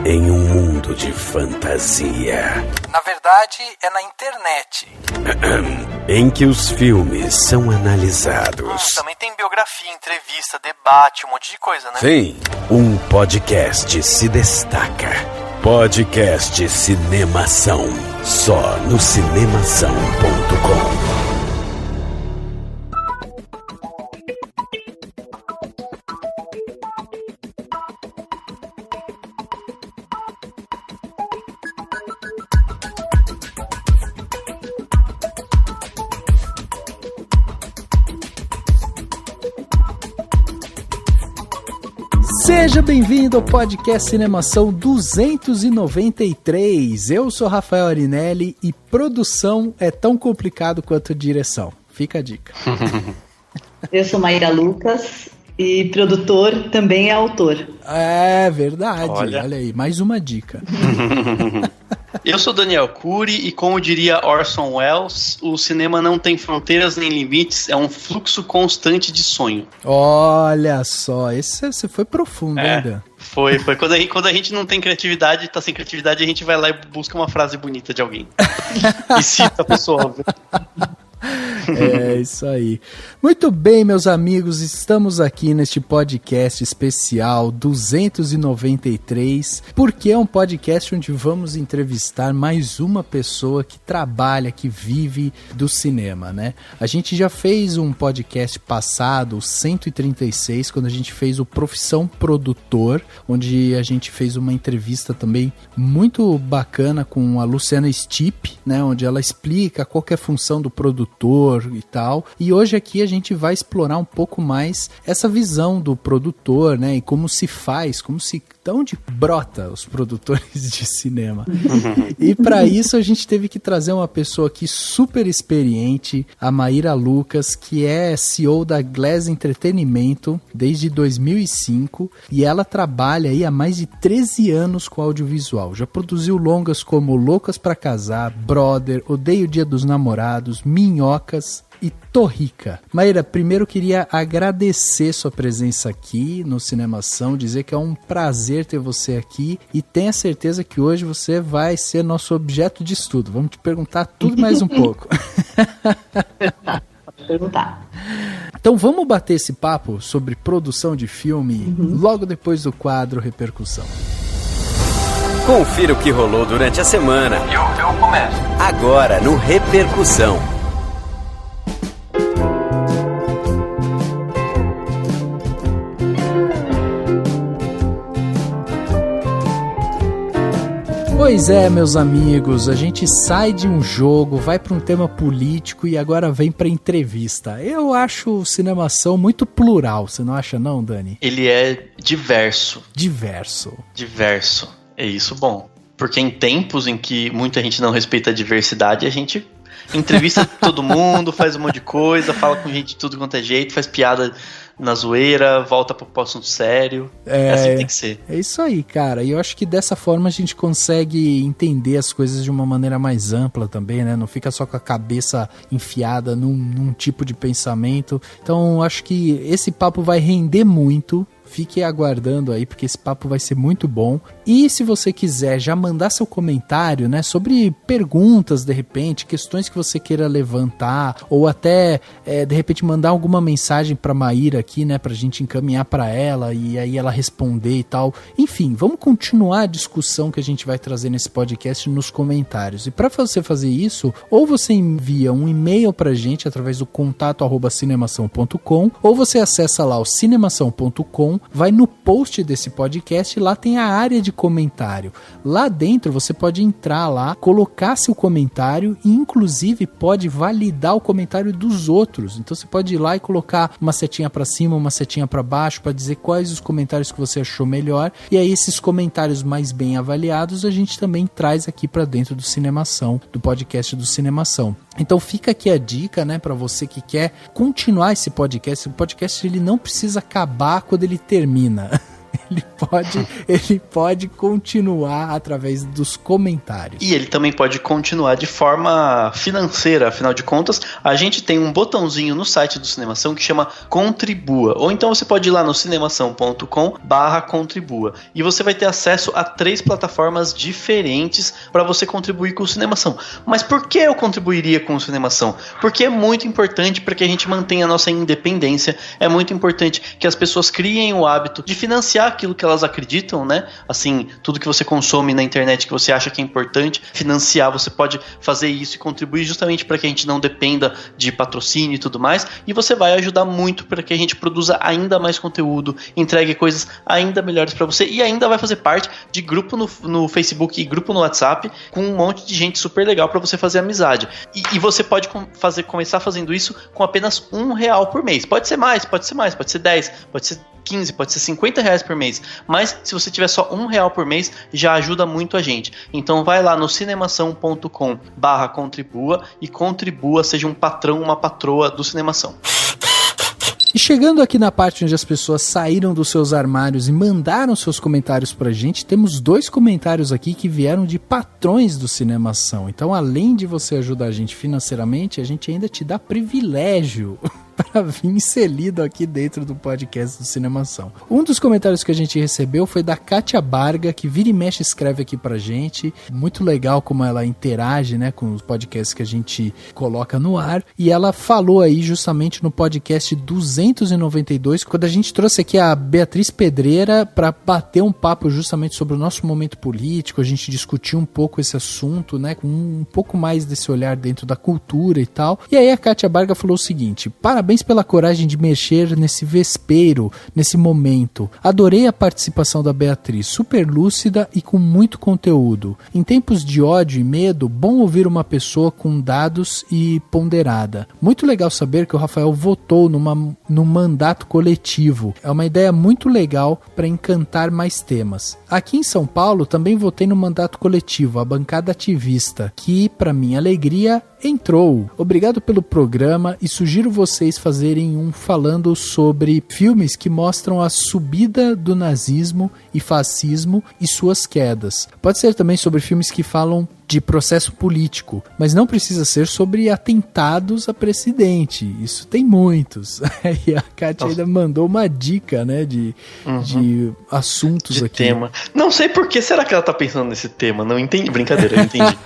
em um mundo de fantasia. Na verdade, é na internet. Em que os filmes são analisados. Também tem biografia, entrevista, debate, um monte de coisa, né? Sim, um podcast se destaca. Podcast Cinemação. Só no cinemação.com. Seja bem-vindo ao podcast Cinemação 293. Eu sou Rafael Arinelli e produção é tão complicado quanto direção. Fica a dica. Eu sou Maíra Lucas e produtor também é autor. É verdade, olha aí, mais uma dica. Eu sou Daniel Cury e, como diria Orson Welles, o cinema não tem fronteiras nem limites, é um fluxo constante de sonho. Olha só, você foi profundo ainda. Foi. Quando a gente não tem criatividade, tá sem criatividade, a gente vai lá e busca uma frase bonita de alguém. E cita a pessoa. É isso aí. Muito bem, meus amigos, estamos aqui neste podcast especial 293, porque é um podcast onde vamos entrevistar mais uma pessoa que trabalha, que vive do cinema, né? A gente já fez um podcast passado, o 136, quando a gente fez o Profissão Produtor, onde a gente fez uma entrevista também muito bacana com a Luciana Stipp, né? Onde ela explica qual que é a função do produtor e tal, e hoje aqui a gente vai explorar um pouco mais essa visão do produtor, né, e como se faz, de onde brota os produtores de cinema. E para isso a gente teve que trazer uma pessoa aqui super experiente, a Maíra Lucas, que é CEO da Glass Entretenimento desde 2005, e ela trabalha aí há mais de 13 anos com audiovisual. Já produziu longas como Loucas pra Casar, Brother, Odeio o Dia dos Namorados, Minhocas e Torrica. Maíra, primeiro queria agradecer sua presença aqui no Cinemação, dizer que é um prazer ter você aqui e tenha certeza que hoje você vai ser nosso objeto de estudo. Vamos te perguntar tudo mais um pouco. Pode perguntar. Então vamos bater esse papo sobre produção de filme logo depois do quadro Repercussão. Confira o que rolou durante a semana. Eu começo. Agora no Repercussão. Pois é, meus amigos, a gente sai de um jogo, vai para um tema político e agora vem para entrevista. Eu acho o Cinemação muito plural, você não acha não, Dani? Ele é diverso. Diverso. É isso bom. Porque em tempos em que muita gente não respeita a diversidade, a gente entrevista todo mundo, faz um monte de coisa, fala com gente de tudo quanto é jeito, faz piada na zoeira, volta pro assunto sério. É assim que tem que ser. É isso aí, cara. E eu acho que dessa forma a gente consegue entender as coisas de uma maneira mais ampla também, né? Não fica só com a cabeça enfiada num tipo de pensamento. Então, acho que esse papo vai render muito. Fique aguardando aí, porque esse papo vai ser muito bom. E se você quiser já mandar seu comentário, né, sobre perguntas, de repente, questões que você queira levantar, ou até, de repente, mandar alguma mensagem pra Maíra aqui, né, pra gente encaminhar pra ela, e aí ela responder e tal. Enfim, vamos continuar a discussão que a gente vai trazer nesse podcast nos comentários. E pra você fazer isso, ou você envia um e-mail pra gente através do contato@cinemação.com, ou você acessa lá o cinemação.com, vai no post desse podcast e lá tem a área de comentário. Lá dentro você pode entrar lá, colocar seu comentário e inclusive pode validar o comentário dos outros. Então você pode ir lá e colocar uma setinha para cima, uma setinha para baixo para dizer quais os comentários que você achou melhor. E aí esses comentários mais bem avaliados a gente também traz aqui para dentro do Cinemação, do podcast do Cinemação. Então fica aqui a dica, né, para você que quer continuar esse podcast. O podcast ele não precisa acabar quando ele termina. ele pode continuar através dos comentários. E ele também pode continuar de forma financeira, afinal de contas, a gente tem um botãozinho no site do Cinemação que chama Contribua, ou então você pode ir lá no cinemação.com/contribua e você vai ter acesso a 3 plataformas diferentes para você contribuir com o Cinemação. Mas por que eu contribuiria com o Cinemação? Porque é muito importante para que a gente mantenha a nossa independência, é muito importante que as pessoas criem o hábito de financiar aquilo que elas acreditam, né? Assim, tudo que você consome na internet que você acha que é importante, financiar, você pode fazer isso e contribuir justamente para que a gente não dependa de patrocínio e tudo mais, e você vai ajudar muito para que a gente produza ainda mais conteúdo, entregue coisas ainda melhores para você e ainda vai fazer parte de grupo no Facebook e grupo no WhatsApp com um monte de gente super legal para você fazer amizade. E você pode começar fazendo isso com apenas R$1 por mês. Pode ser mais, pode ser 10, pode ser 15, pode ser R$50 por mês, mas se você tiver só R$1 por mês, já ajuda muito a gente. Então vai lá no cinemação.com/contribua e contribua, seja um patrão, uma patroa do Cinemação. E chegando aqui na parte onde as pessoas saíram dos seus armários e mandaram seus comentários pra gente, temos 2 comentários aqui que vieram de patrões do Cinemação. Então, além de você ajudar a gente financeiramente, a gente ainda te dá privilégio para vir ser lido aqui dentro do podcast do Cinemação. Um dos comentários que a gente recebeu foi da Kátia Barga, que vira e mexe escreve aqui pra gente. Muito legal como ela interage, né, com os podcasts que a gente coloca no ar. E ela falou aí justamente no podcast 292, quando a gente trouxe aqui a Beatriz Pedreira para bater um papo justamente sobre o nosso momento político. A gente discutiu um pouco esse assunto, né, com um pouco mais desse olhar dentro da cultura e tal. E aí a Kátia Barga falou o seguinte: parabéns pela coragem de mexer nesse vespeiro, nesse momento. Adorei a participação da Beatriz, super lúcida e com muito conteúdo. Em tempos de ódio e medo, bom ouvir uma pessoa com dados e ponderada. Muito legal saber que o Rafael votou num mandato coletivo. É uma ideia muito legal para encantar mais temas. Aqui em São Paulo, também votei no mandato coletivo, a bancada ativista, que, para minha alegria, entrou. Obrigado pelo programa e sugiro vocês fazerem um falando sobre filmes que mostram a subida do nazismo e fascismo e suas quedas. Pode ser também sobre filmes que falam de processo político, mas não precisa ser sobre atentados a presidente. Isso tem muitos. E a Kátia ainda mandou uma dica, né, de assuntos de aqui. Tema. Não sei por que será que ela tá pensando nesse tema. Não entendi. Brincadeira, eu entendi.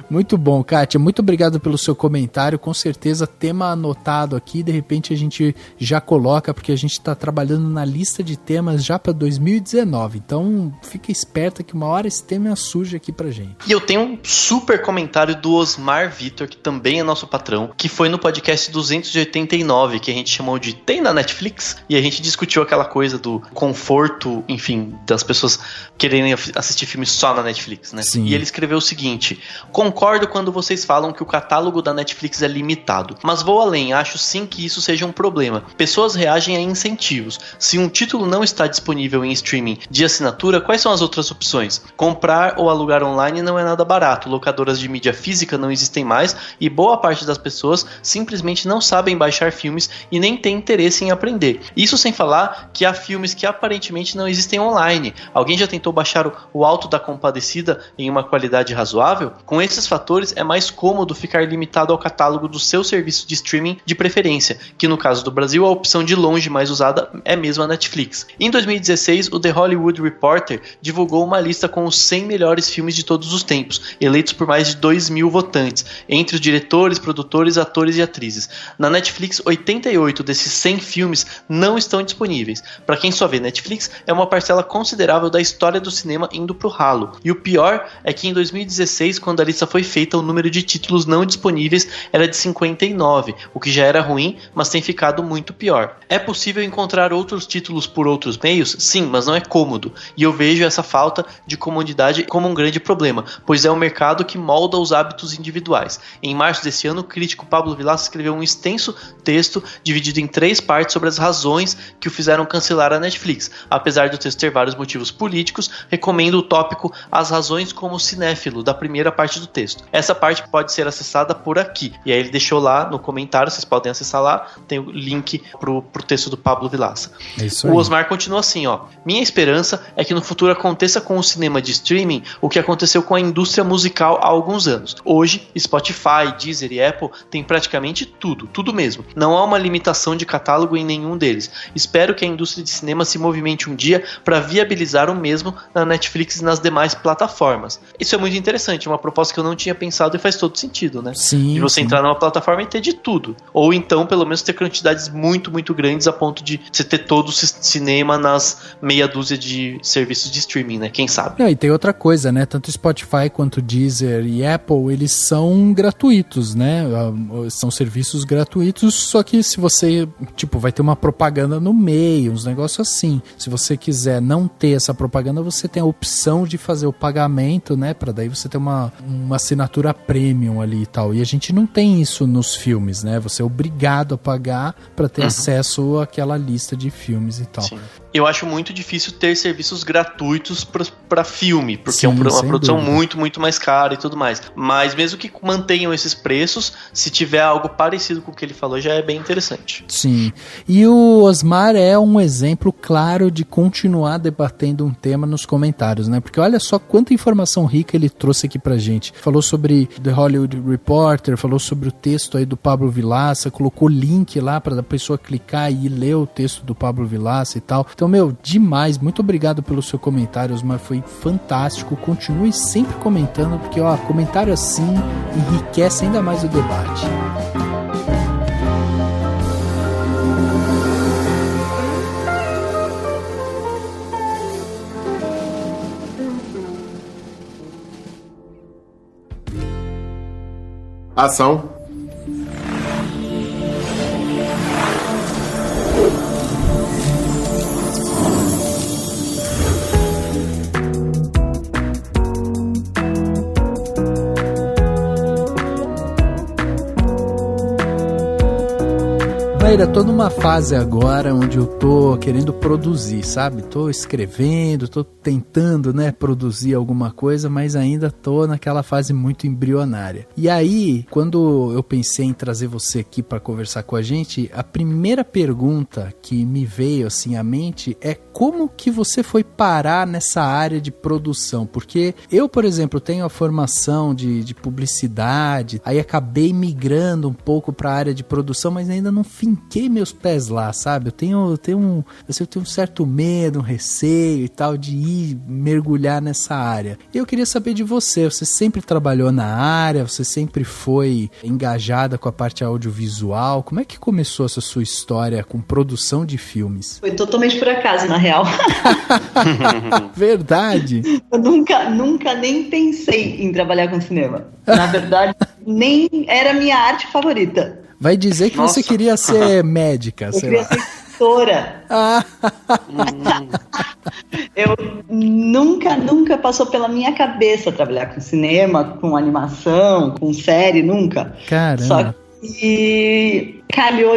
Muito bom, Kátia, muito obrigado pelo seu comentário, com certeza tema anotado aqui, de repente a gente já coloca, porque a gente está trabalhando na lista de temas já para 2019, então fica esperta que uma hora esse tema surge aqui pra gente. E eu tenho um super comentário do Osmar Vitor, que também é nosso patrão, que foi no podcast 289, que a gente chamou de Tem na Netflix, e a gente discutiu aquela coisa do conforto, enfim, das pessoas quererem assistir filmes só na Netflix, né? Sim. E ele escreveu o seguinte: concordo quando vocês falam que o catálogo da Netflix é limitado, mas vou além, acho sim que isso seja um problema. Pessoas reagem a incentivos. Se um título não está disponível em streaming de assinatura, quais são as outras opções? Comprar ou alugar online não é nada barato, locadoras de mídia física não existem mais e boa parte das pessoas simplesmente não sabem baixar filmes e nem tem interesse em aprender. Isso sem falar que há filmes que aparentemente não existem online. Alguém já tentou baixar o Alto da Compadecida em uma qualidade razoável? Com esses fatores, é mais cômodo ficar limitado ao catálogo do seu serviço de streaming de preferência, que no caso do Brasil a opção de longe mais usada é mesmo a Netflix. Em 2016, o The Hollywood Reporter divulgou uma lista com os 100 melhores filmes de todos os tempos, eleitos por mais de 2.000 votantes, entre os diretores, produtores, atores e atrizes. Na Netflix, 88 desses 100 filmes não estão disponíveis. Para quem só vê Netflix, é uma parcela considerável da história do cinema indo pro ralo. E o pior é que em 2016, quando a lista foi feita, o número de títulos não disponíveis era de 59, o que já era ruim, mas tem ficado muito pior. É possível encontrar outros títulos por outros meios? Sim, mas não é cômodo, e eu vejo essa falta de comodidade como um grande problema, pois é o mercado que molda os hábitos individuais. Em março desse ano, o crítico Pablo Vilaça escreveu um extenso texto dividido em 3 partes sobre as razões que o fizeram cancelar a Netflix. Apesar do texto ter vários motivos políticos, recomendo o tópico As Razões como Cinéfilo, da primeira parte do texto. texto. Essa parte pode ser acessada por aqui. E aí ele deixou lá no comentário, vocês podem acessar lá, tem o link pro texto do Pablo Vilaça. É isso aí. O Osmar continua assim, ó. Minha esperança é que no futuro aconteça com o cinema de streaming o que aconteceu com a indústria musical há alguns anos. Hoje, Spotify, Deezer e Apple têm praticamente tudo mesmo. Não há uma limitação de catálogo em nenhum deles. Espero que a indústria de cinema se movimente um dia para viabilizar o mesmo na Netflix e nas demais plataformas. Isso é muito interessante, uma proposta que eu não tinha pensado e faz todo sentido, né? Sim, de você entrar numa plataforma e ter de tudo. Ou então, pelo menos, ter quantidades muito, muito grandes a ponto de você ter todo o cinema nas meia dúzia de serviços de streaming, né? Quem sabe? Não, e tem outra coisa, né? Tanto Spotify quanto Deezer e Apple, eles são gratuitos, né? São serviços gratuitos, só que se você, tipo, vai ter uma propaganda no meio, uns negócios assim. Se você quiser não ter essa propaganda, você tem a opção de fazer o pagamento, né? Pra daí você ter uma assinatura premium ali e tal. E a gente não tem isso nos filmes, né? Você é obrigado a pagar pra ter acesso àquela lista de filmes e tal. Sim. Eu acho muito difícil ter serviços gratuitos para filme, porque sim, é uma produção dúvida. muito, muito mais cara e tudo mais. Mas mesmo que mantenham esses preços, se tiver algo parecido com o que ele falou, já é bem interessante. Sim. E o Osmar é um exemplo claro de continuar debatendo um tema nos comentários, né? Porque olha só quanta informação rica ele trouxe aqui pra gente. Falou sobre The Hollywood Reporter, falou sobre o texto aí do Pablo Vilaça, colocou link lá para a pessoa clicar e ler o texto do Pablo Vilaça e tal. Então, meu, demais. Muito obrigado pelo seu comentário, Osmar. Foi fantástico. Continue sempre comentando, porque, ó, comentário assim enriquece ainda mais o debate. Ação. Maíra, tô numa fase agora onde eu tô querendo produzir, sabe? Tô escrevendo, tô tentando, né, produzir alguma coisa, mas ainda tô naquela fase muito embrionária. E aí, quando eu pensei em trazer você aqui para conversar com a gente, a primeira pergunta que me veio assim à mente é como que você foi parar nessa área de produção? Porque eu, por exemplo, tenho a formação de publicidade, aí acabei migrando um pouco para a área de produção, mas ainda não finquei meus pés lá, sabe? Eu tenho um certo medo, um receio e tal de ir mergulhar nessa área. E eu queria saber de você sempre trabalhou na área, você sempre foi engajada com a parte audiovisual, como é que começou essa sua história com produção de filmes? Foi totalmente por acaso, na real. Verdade? Eu nunca nem pensei em trabalhar com cinema. Na verdade, nem era a minha arte favorita. Vai dizer que Nossa. você queria ser médica, Eu sei queria lá. ser escritora. Eu nunca passou pela minha cabeça trabalhar com cinema, com animação, com série, nunca. Caramba. Só que calhou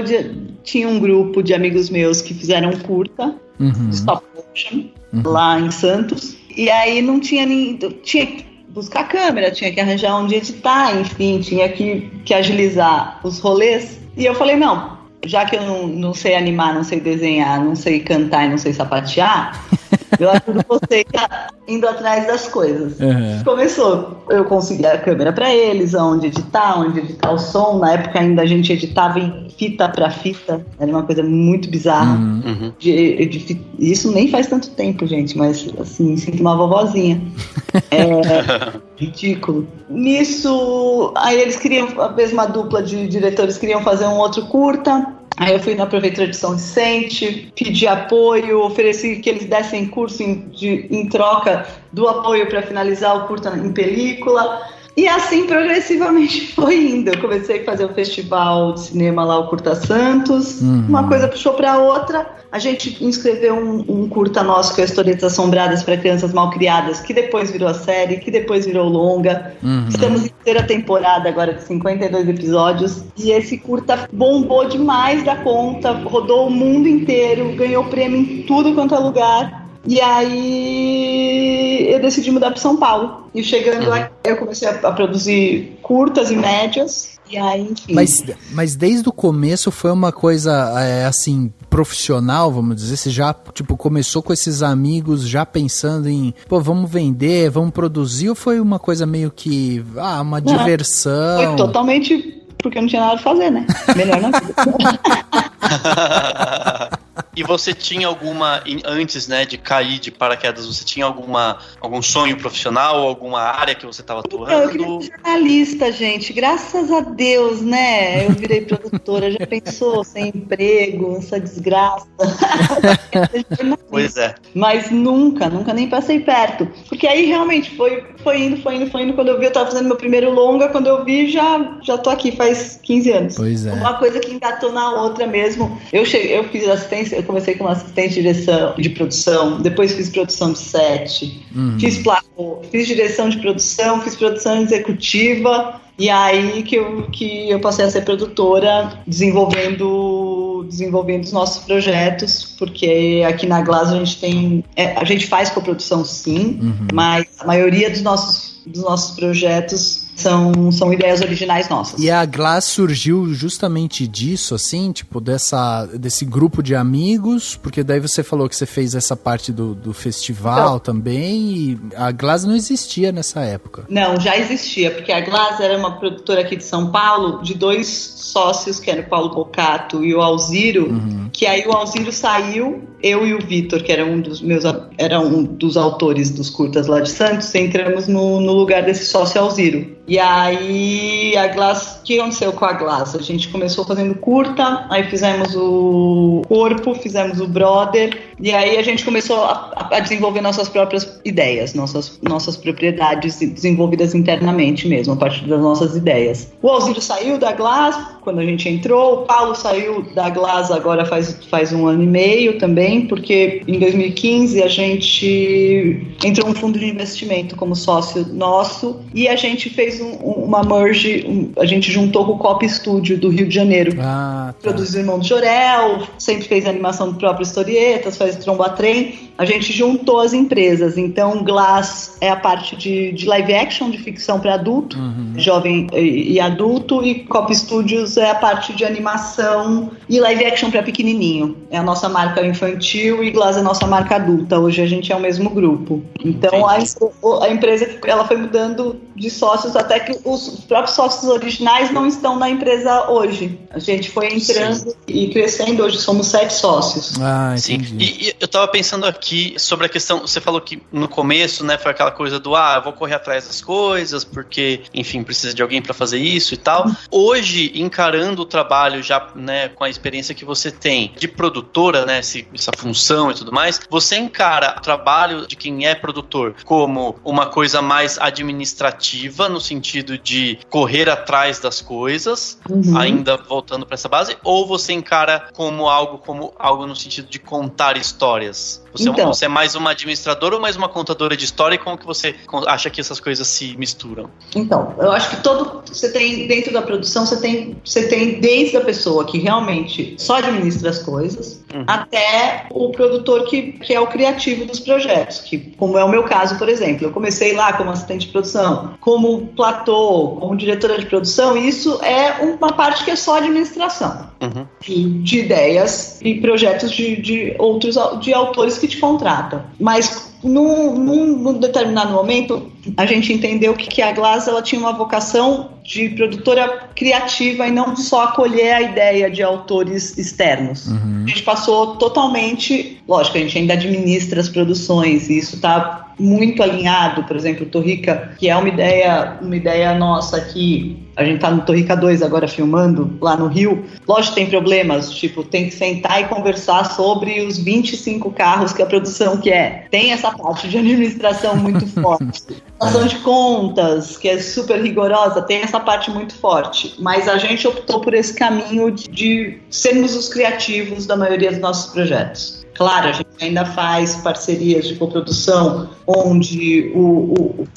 tinha um grupo de amigos meus que fizeram um curta de stop motion lá em Santos. E aí não tinha nem... Tinha que buscar câmera, tinha que arranjar onde editar, enfim, tinha que agilizar os rolês. E eu falei, não, já que eu não sei animar, não sei desenhar, não sei cantar e não sei sapatear, eu ajudo você indo atrás das coisas. Uhum. Começou, eu consegui a câmera para eles, onde editar o som. Na época ainda a gente editava em fita para fita, era uma coisa muito bizarra. Isso nem faz tanto tempo, gente, mas assim, sinto uma vovozinha. Ridículo. Nisso, aí eles queriam, a mesma dupla de diretores queriam fazer um outro curta. Aí eu fui na Prefeitura de São Vicente, pedi apoio, ofereci que eles dessem curso em troca do apoio para finalizar o curta em película. E assim progressivamente foi indo. Eu comecei a fazer um festival de cinema lá, o Curta Santos. Uma coisa puxou para outra. A gente inscreveu um curta nosso, que é Historietas Assombradas para Crianças Malcriadas, que depois virou a série, que depois virou longa. Estamos em terceira temporada agora, de 52 episódios. E esse curta bombou demais da conta, rodou o mundo inteiro, ganhou prêmio em tudo quanto é lugar. E aí eu decidi mudar para São Paulo. E chegando aqui, eu comecei a produzir curtas e médias. E aí, enfim. Mas desde o começo foi uma coisa, assim, profissional, vamos dizer? Você já, tipo, começou com esses amigos já pensando em, pô, vamos vender, vamos produzir? Ou foi uma coisa meio que, uma diversão? Foi totalmente porque eu não tinha nada a fazer, né? Melhor na vida. E você tinha alguma, antes, né, de cair de paraquedas, você tinha algum sonho profissional, alguma área que você estava atuando? Eu queria ser jornalista, gente. Graças a Deus, né? Eu virei produtora. Já pensou? Sem emprego, essa desgraça. Pois é. Mas nunca nem passei perto. Porque aí realmente foi indo. Quando eu vi, eu estava fazendo meu primeiro longa. Quando eu vi, já tô aqui faz 15 anos. Pois é. Uma coisa que engatou na outra mesmo. Eu fiz assistência, eu comecei como assistente de direção de produção, depois fiz produção de set, fiz platô, fiz direção de produção, fiz produção executiva, e aí que eu passei a ser produtora, desenvolvendo os nossos projetos, porque aqui na Glass a gente faz coprodução sim, mas a maioria dos nossos projetos são ideias originais nossas. E a Glass surgiu justamente disso, assim, tipo, desse grupo de amigos, porque daí você falou que você fez essa parte do festival também, e a Glass não existia nessa época. Não, já existia, porque a Glass era uma produtora aqui de São Paulo, de 2 sócios, que era o Paulo Bocato e o Alziro, que aí o Alziro saiu, eu e o Vitor, que era um dos autores dos curtas lá de Santos, entramos no lugar desse sócio Alziro. E aí a Glass, o que aconteceu com a Glass? A gente começou fazendo curta, aí fizemos o Corpo, fizemos o Brother, e aí a gente começou a desenvolver nossas próprias ideias, nossas propriedades desenvolvidas internamente mesmo, a partir das nossas ideias. O Alziro saiu da Glass quando a gente entrou, o Paulo saiu da Glass agora faz 1 ano e meio também, porque em 2015 a gente entrou um fundo de investimento como sócio nosso, e a gente fez uma merge, a gente juntou com o Cop Studio do Rio de Janeiro. Produz o Irmão do Jorel, sempre fez animação do próprio Historietas, faz Tromba-Trem. A gente juntou as empresas. Então, Glass é a parte de live action, de ficção para adulto, jovem e adulto, e Cop Studios é a parte de animação e live action para pequenininho. É a nossa marca infantil e Glass é a nossa marca adulta. Hoje a gente é o mesmo grupo. Então, a empresa ela foi mudando de sócios até que os próprios sócios originais não estão na empresa hoje. A gente foi entrando e crescendo, hoje somos 7 sócios. Sim, e eu tava pensando aqui sobre a questão, você falou que no começo, né, foi aquela coisa do, eu vou correr atrás das coisas, porque, enfim, precisa de alguém para fazer isso e tal. Hoje, encarando o trabalho já, né, com a experiência que você tem de produtora, né, essa função e tudo mais, você encara o trabalho de quem é produtor como uma coisa mais administrativa, no sentido de correr atrás das coisas, ainda voltando para essa base, ou você encara como algo no sentido de contar histórias? Você é mais uma administradora ou mais uma contadora de história, e como que você acha que essas coisas se misturam? Então, eu acho que você tem, dentro da produção, você tem desde a pessoa que realmente só administra as coisas, até o produtor que é o criativo dos projetos, que, como é o meu caso, por exemplo, eu comecei lá como assistente de produção, como platô, como diretora de produção, e isso é uma parte que é só administração, de ideias e projetos de autores que te contratam. Mas num determinado momento, a gente entendeu que a Glass ela tinha uma vocação de produtora criativa e não só acolher a ideia de autores externos. A gente passou totalmente, lógico, a gente ainda administra as produções e isso está muito alinhado. Por exemplo, Torrica, que é uma ideia nossa aqui. A gente tá no Torrica 2 agora filmando lá no Rio. Lógico que tem problemas, tipo, tem que sentar e conversar sobre os 25 carros que a produção quer. Tem essa parte de administração muito forte. Ação de contas, que é super rigorosa, tem essa parte muito forte. Mas a gente optou por esse caminho de sermos os criativos da maioria dos nossos projetos. Claro, a gente ainda faz parcerias de coprodução, onde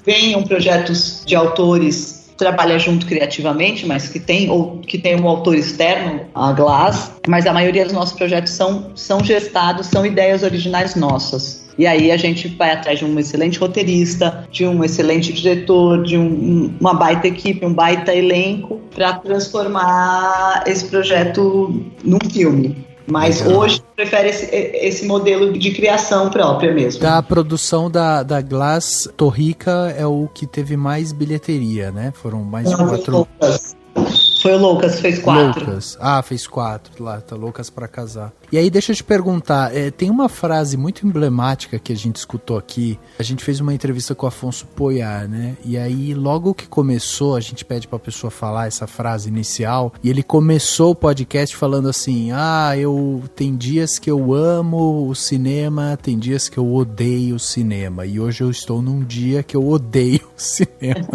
venham projetos de autores trabalha junto criativamente, mas que tem um autor externo, a Glass, mas a maioria dos nossos projetos são gestados, são ideias originais nossas. E aí a gente vai atrás de um excelente roteirista, de um excelente diretor, de uma baita equipe, um baita elenco, para transformar esse projeto num filme. Mas hoje prefere esse modelo de criação própria mesmo. Da produção da Glass, Torrica é o que teve mais bilheteria, né? Foram mais 4... Foi o Loucas, fez 4. Loucas. Ah, fez 4 lá, tá Loucas pra Casar. E aí, deixa eu te perguntar, tem uma frase muito emblemática que a gente escutou aqui. A gente fez uma entrevista com o Afonso Poyar, né? E aí, logo que começou, a gente pede pra pessoa falar essa frase inicial, e ele começou o podcast falando assim, tem dias que eu amo o cinema, tem dias que eu odeio o cinema, e hoje eu estou num dia que eu odeio o cinema.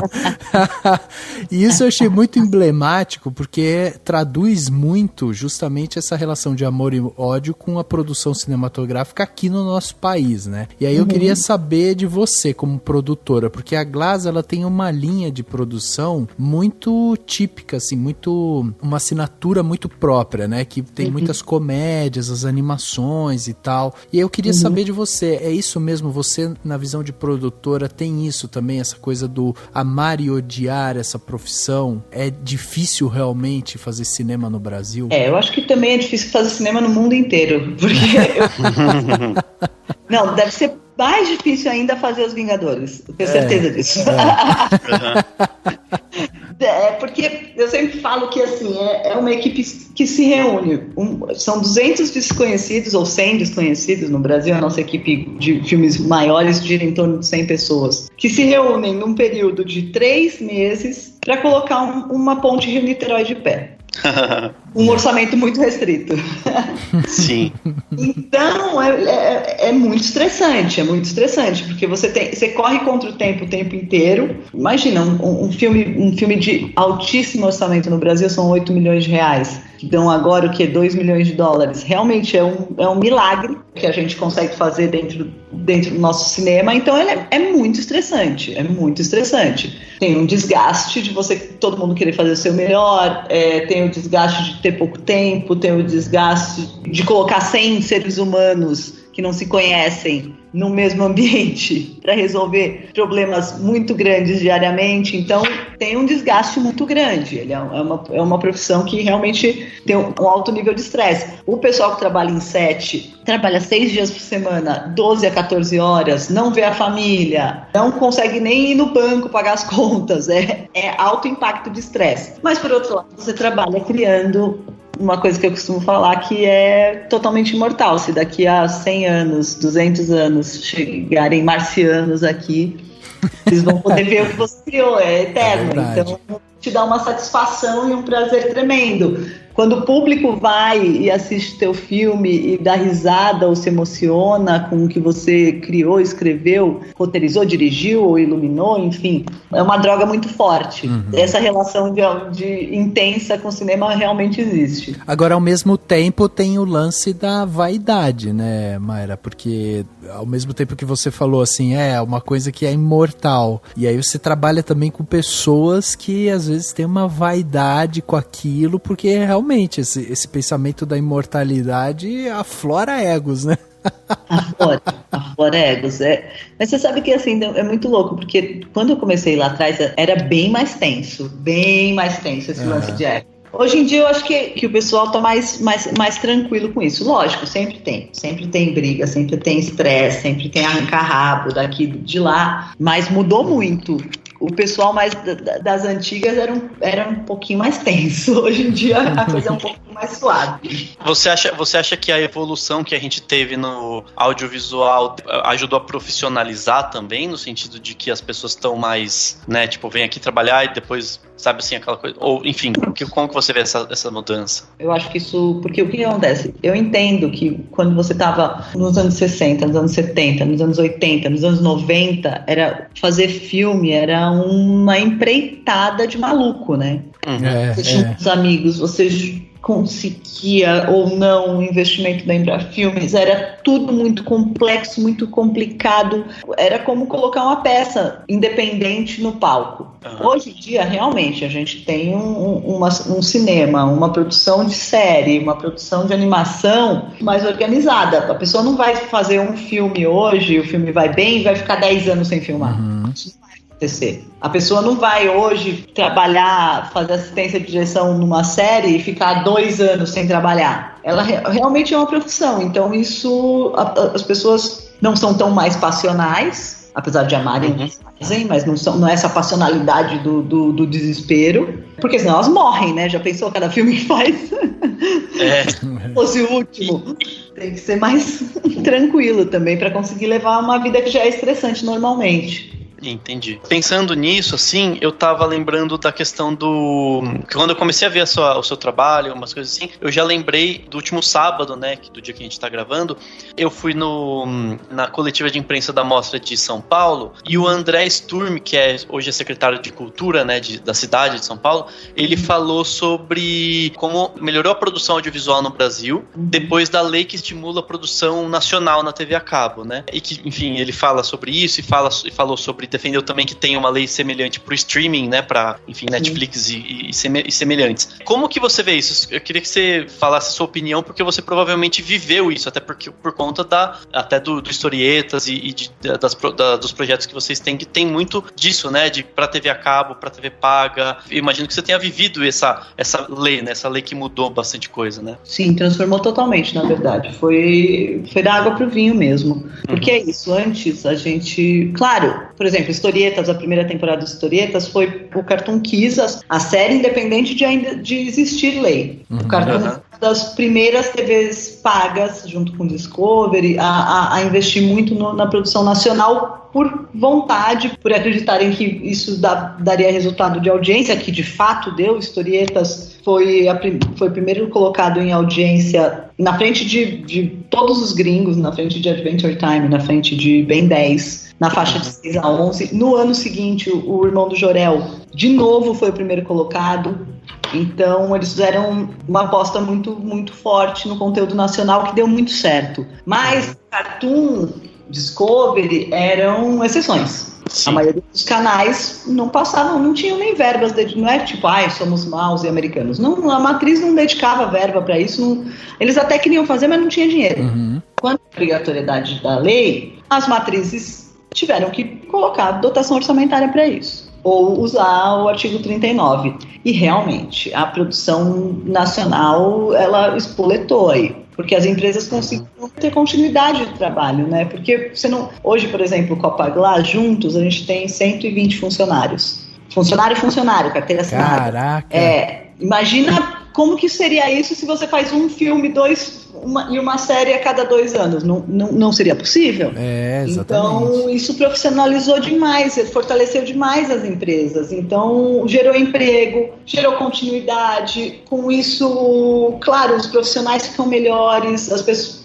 E isso eu achei muito emblemático, porque traduz muito justamente essa relação de amor e ódio com a produção cinematográfica aqui no nosso país, né? E aí eu queria saber de você como produtora, porque a Glass, ela tem uma linha de produção muito típica, assim, uma assinatura muito própria, né? Que tem muitas comédias, as animações e tal. E aí eu queria saber de você, é isso mesmo? Você, na visão de produtora, tem isso também, essa coisa do amar e odiar essa profissão? É difícil realmente fazer cinema no Brasil? Eu acho que também é difícil fazer cinema no mundo inteiro, porque não, deve ser mais difícil ainda fazer Os Vingadores, eu tenho certeza disso. Porque eu sempre falo que assim, é uma equipe que se reúne, são 200 desconhecidos ou 100 desconhecidos no Brasil, a nossa equipe de filmes maiores gira em torno de 100 pessoas, que se reúnem num período de 3 meses para colocar uma ponte Rio-Niterói de pé. Um orçamento muito restrito. Sim. Então é muito estressante, porque você corre contra o tempo inteiro. Imagina, um filme de altíssimo orçamento no Brasil são 8 milhões de reais, que dão agora o que? 2 milhões de dólares. Realmente é um milagre que a gente consegue fazer dentro do nosso cinema. Então é muito estressante, Tem um desgaste de todo mundo querer fazer o seu melhor, tem o desgaste de ter pouco tempo, tem o desgaste de colocar 100 seres humanos que não se conhecem no mesmo ambiente para resolver problemas muito grandes diariamente. Então tem um desgaste muito grande. Ele é uma profissão que realmente tem um alto nível de estresse. O pessoal que trabalha em set trabalha 6 dias por semana, 12 a 14 horas, não vê a família, não consegue nem ir no banco pagar as contas. É alto impacto de estresse. Mas por outro lado, você trabalha criando uma coisa que eu costumo falar, que é totalmente imortal. Se daqui a 100 anos, 200 anos chegarem marcianos aqui, eles vão poder ver o que você criou, é eterno. Então te dá uma satisfação e um prazer tremendo. Quando o público vai e assiste teu filme e dá risada ou se emociona com o que você criou, escreveu, roteirizou, dirigiu ou iluminou, enfim, é uma droga muito forte. Essa relação de intensa com o cinema realmente existe. Agora, ao mesmo tempo, tem o lance da vaidade, né, Mayra? Porque ao mesmo tempo que você falou assim, é uma coisa que é imortal, e aí você trabalha também com pessoas que às vezes têm uma vaidade com aquilo, porque realmente esse pensamento da imortalidade aflora egos, né? Aflora egos. Mas você sabe que assim, é muito louco, porque quando eu comecei lá atrás era bem mais tenso esse lance de ego. Hoje em dia eu acho que o pessoal tá mais tranquilo com isso. Lógico, sempre tem briga, sempre tem estresse, sempre tem arrancar rabo daqui de lá, mas mudou muito. O pessoal mais das antigas era um pouquinho mais tenso. Hoje em dia a coisa é um pouco mais suave. Você acha que a evolução que a gente teve no audiovisual ajudou a profissionalizar também, no sentido de que as pessoas estão mais, né, tipo, vem aqui trabalhar e depois, sabe assim, aquela coisa, ou enfim, como que você vê essa mudança? Eu acho que isso, porque o que acontece? Eu entendo que quando você estava nos anos 60, nos anos 70, nos anos 80, nos anos 90, fazer filme era uma empreitada de maluco, né? Você tinha uns amigos, você conseguia ou não o investimento da Embrafilmes, era tudo muito complexo, muito complicado, era como colocar uma peça independente no palco. Hoje em dia, realmente, a gente tem um cinema, uma produção de série, uma produção de animação mais organizada. A pessoa não vai fazer um filme hoje, o filme vai bem e vai ficar 10 anos sem filmar. Isso não vai acontecer. A pessoa não vai hoje trabalhar, fazer assistência de direção numa série e ficar 2 anos sem trabalhar. Ela realmente é uma profissão, então isso, as pessoas não são tão mais passionais, apesar de amarem, mas não é essa passionalidade do desespero, porque senão elas morrem, né? Já pensou cada filme que faz? Se fosse o último. Tem que ser mais tranquilo também para conseguir levar uma vida que já é estressante normalmente. Entendi. Pensando nisso, assim, eu tava lembrando da questão quando eu comecei a ver o seu trabalho, umas coisas assim, eu já lembrei do último sábado, né, do dia que a gente tá gravando, eu fui na coletiva de imprensa da Mostra de São Paulo, e o André Sturm, que hoje é secretário de Cultura, né, da cidade de São Paulo, ele falou sobre como melhorou a produção audiovisual no Brasil, depois da lei que estimula a produção nacional na TV a cabo, né, e que, enfim, ele fala sobre isso e falou sobre defendeu também que tem uma lei semelhante pro streaming, né, pra, enfim, Netflix e semelhantes. Como que você vê isso? Eu queria que você falasse a sua opinião, porque você provavelmente viveu isso, até porque por conta até do Historietas e dos projetos que vocês têm, que tem muito disso, né, pra TV a cabo, pra TV paga. Eu imagino que você tenha vivido essa lei, né, essa lei que mudou bastante coisa, né? Sim, transformou totalmente, na verdade. Foi da água pro vinho mesmo. Porque é isso, antes a gente... Claro, por exemplo, Historietas, a primeira temporada dos Historietas foi o Cartoon Kids, a série independente de existir lei. O Cartoon das primeiras TVs pagas, junto com o Discovery, a investir muito na produção nacional por vontade, por acreditarem que isso daria resultado de audiência, que de fato deu. Historietas foi primeiro colocado em audiência na frente de todos os gringos, na frente de Adventure Time, na frente de Ben 10, na faixa de 6 a 11. No ano seguinte, o Irmão do Jor-El, de novo, foi o primeiro colocado. Então, eles fizeram uma aposta muito, muito forte no conteúdo nacional, que deu muito certo. Mas Cartoon, Discovery eram exceções. Sim. A maioria dos canais não passavam, não tinham nem verbas, não é tipo, somos maus e americanos. Não, a matriz não dedicava verba para isso. Eles até queriam fazer, mas não tinha dinheiro. Quanto à obrigatoriedade da lei, as matrizes tiveram que colocar dotação orçamentária para isso, ou usar o artigo 39. E realmente, a produção nacional, ela espoletou aí, porque as empresas conseguiram ter continuidade de trabalho, né? Porque hoje, por exemplo, o Copagla, juntos, a gente tem 120 funcionários. Funcionário, carteira assinada. Caraca! Imagina como que seria isso se você faz um filme, e uma série a cada 2 anos. Não seria possível? Exatamente. Então, isso profissionalizou demais, fortaleceu demais as empresas. Então, gerou emprego, gerou continuidade. Com isso, claro, os profissionais ficam melhores, as pessoas...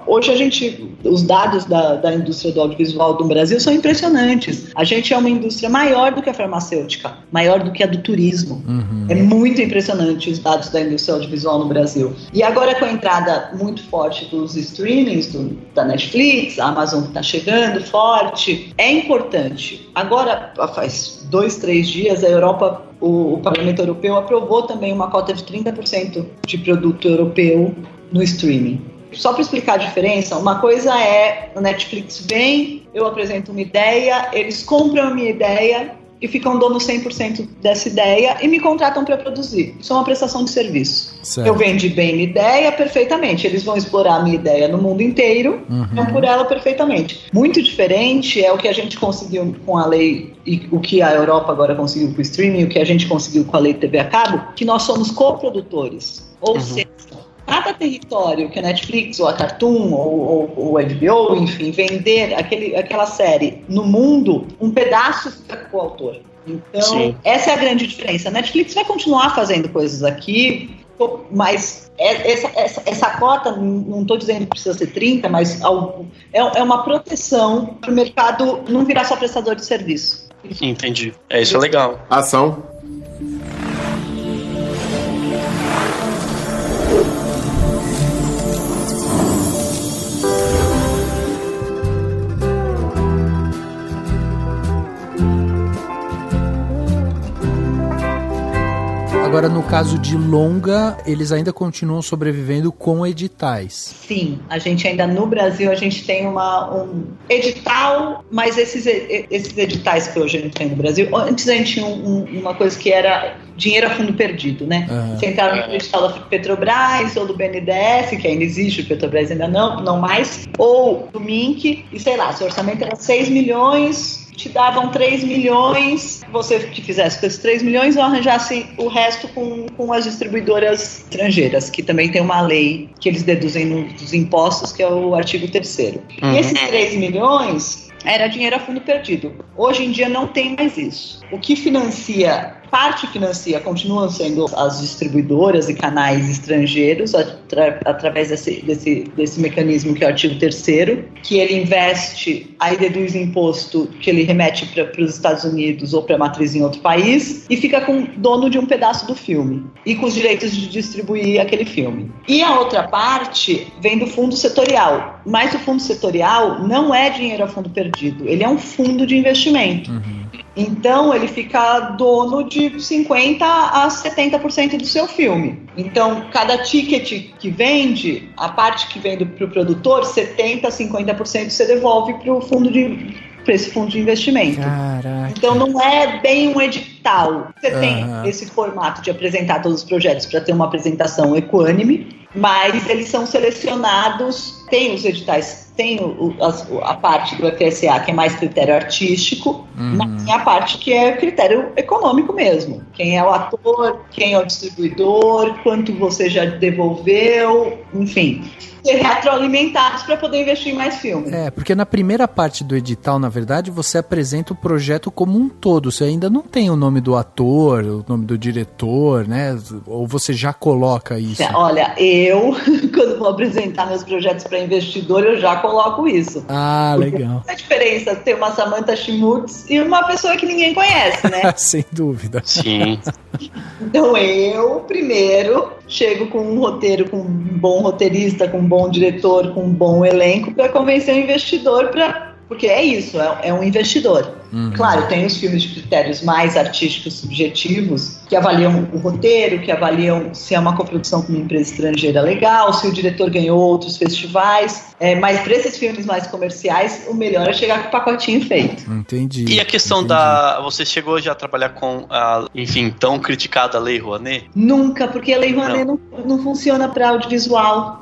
Hoje os dados da indústria do audiovisual do Brasil são impressionantes. A gente é uma indústria maior do que a farmacêutica, maior do que a do turismo. É muito impressionante os dados da indústria audiovisual no Brasil. E agora, com a entrada muito forte dos streamings, da Netflix, a Amazon que está chegando forte, é importante. Agora, faz 2-3 dias, a Europa, o Parlamento Europeu aprovou também uma cota de 30% de produto europeu no streaming. Só para explicar a diferença, uma coisa é o Netflix vem, eu apresento uma ideia, eles compram a minha ideia e ficam dono 100% dessa ideia e me contratam para produzir. Isso é uma prestação de serviço. Certo. Eu vendi bem minha ideia perfeitamente, eles vão explorar a minha ideia no mundo inteiro, vão por ela perfeitamente. Muito diferente é o que a gente conseguiu com a lei e o que a Europa agora conseguiu com o streaming, o que a gente conseguiu com a lei TV a cabo, que nós somos coprodutores. Ou seja, cada território que a Netflix ou a Cartoon ou a HBO, enfim, vender aquela série no mundo, um pedaço fica com o autor. Então, essa é a grande diferença. A Netflix vai continuar fazendo coisas aqui, mas essa cota, não estou dizendo que precisa ser 30, mas é uma proteção para o mercado não virar só prestador de serviço. Entendi. Isso é legal. Ação. Agora, no caso de longa, eles ainda continuam sobrevivendo com editais. Sim, a gente ainda no Brasil, a gente tem um edital, mas esses editais que hoje a gente tem no Brasil, antes a gente tinha uma coisa que era dinheiro a fundo perdido, né? Você entrava no edital da Petrobras ou do BNDES, que ainda existe, o Petrobras ainda não mais, ou do MINC, e sei lá, seu orçamento era 6 milhões, te davam 3 milhões, você que fizesse com esses 3 milhões ou arranjasse o resto com as distribuidoras estrangeiras, que também tem uma lei que eles deduzem dos impostos, que é o artigo 3º. E esses 3 milhões era dinheiro a fundo perdido. Hoje em dia não tem mais isso. O que parte financia continuam sendo as distribuidoras e canais estrangeiros através desse mecanismo que é o artigo 3º, que ele investe, aí deduz imposto que ele remete para os Estados Unidos ou para a matriz em outro país e fica com dono de um pedaço do filme e com os direitos de distribuir aquele filme. E a outra parte vem do fundo setorial, mas o fundo setorial não é dinheiro a fundo perdido, ele é um fundo de investimento. Então, ele fica dono de 50% a 70% do seu filme. Então, cada ticket que vende, a parte que vende para o produtor, 70% a 50% você devolve para esse fundo de investimento. Caraca. Então, não é bem um edital. Você tem esse formato de apresentar todos os projetos para ter uma apresentação equânime, mas eles são selecionados, tem os editais, tem a parte do FSA que é mais critério artístico, mas tem a parte que é critério econômico mesmo. Quem é o ator, quem é o distribuidor, quanto você já devolveu, enfim. Ser retroalimentados para poder investir em mais filmes. Porque na primeira parte do edital, na verdade, você apresenta o projeto como um todo. Você ainda não tem o nome do ator, o nome do diretor, né? Ou você já coloca isso? Olha, eu, quando vou apresentar meus projetos para investidor, eu já coloco isso. Ah, legal. A diferença ter uma Samantha Schmutz e uma pessoa que ninguém conhece, né? Sem dúvida. Sim. Então eu, primeiro, chego com um roteiro, com um bom roteirista, com um bom diretor, com um bom elenco para convencer o investidor porque é isso, é um investidor. Claro, tem os filmes de critérios mais artísticos, subjetivos, que avaliam o roteiro, que avaliam se é uma coprodução com uma empresa estrangeira legal, se o diretor ganhou outros festivais, mas para esses filmes mais comerciais, o melhor é chegar com o pacotinho feito. Entendi. E a questão você chegou já a trabalhar com a, enfim, tão criticada Lei Rouanet? Nunca, porque a Lei Rouanet não funciona para audiovisual.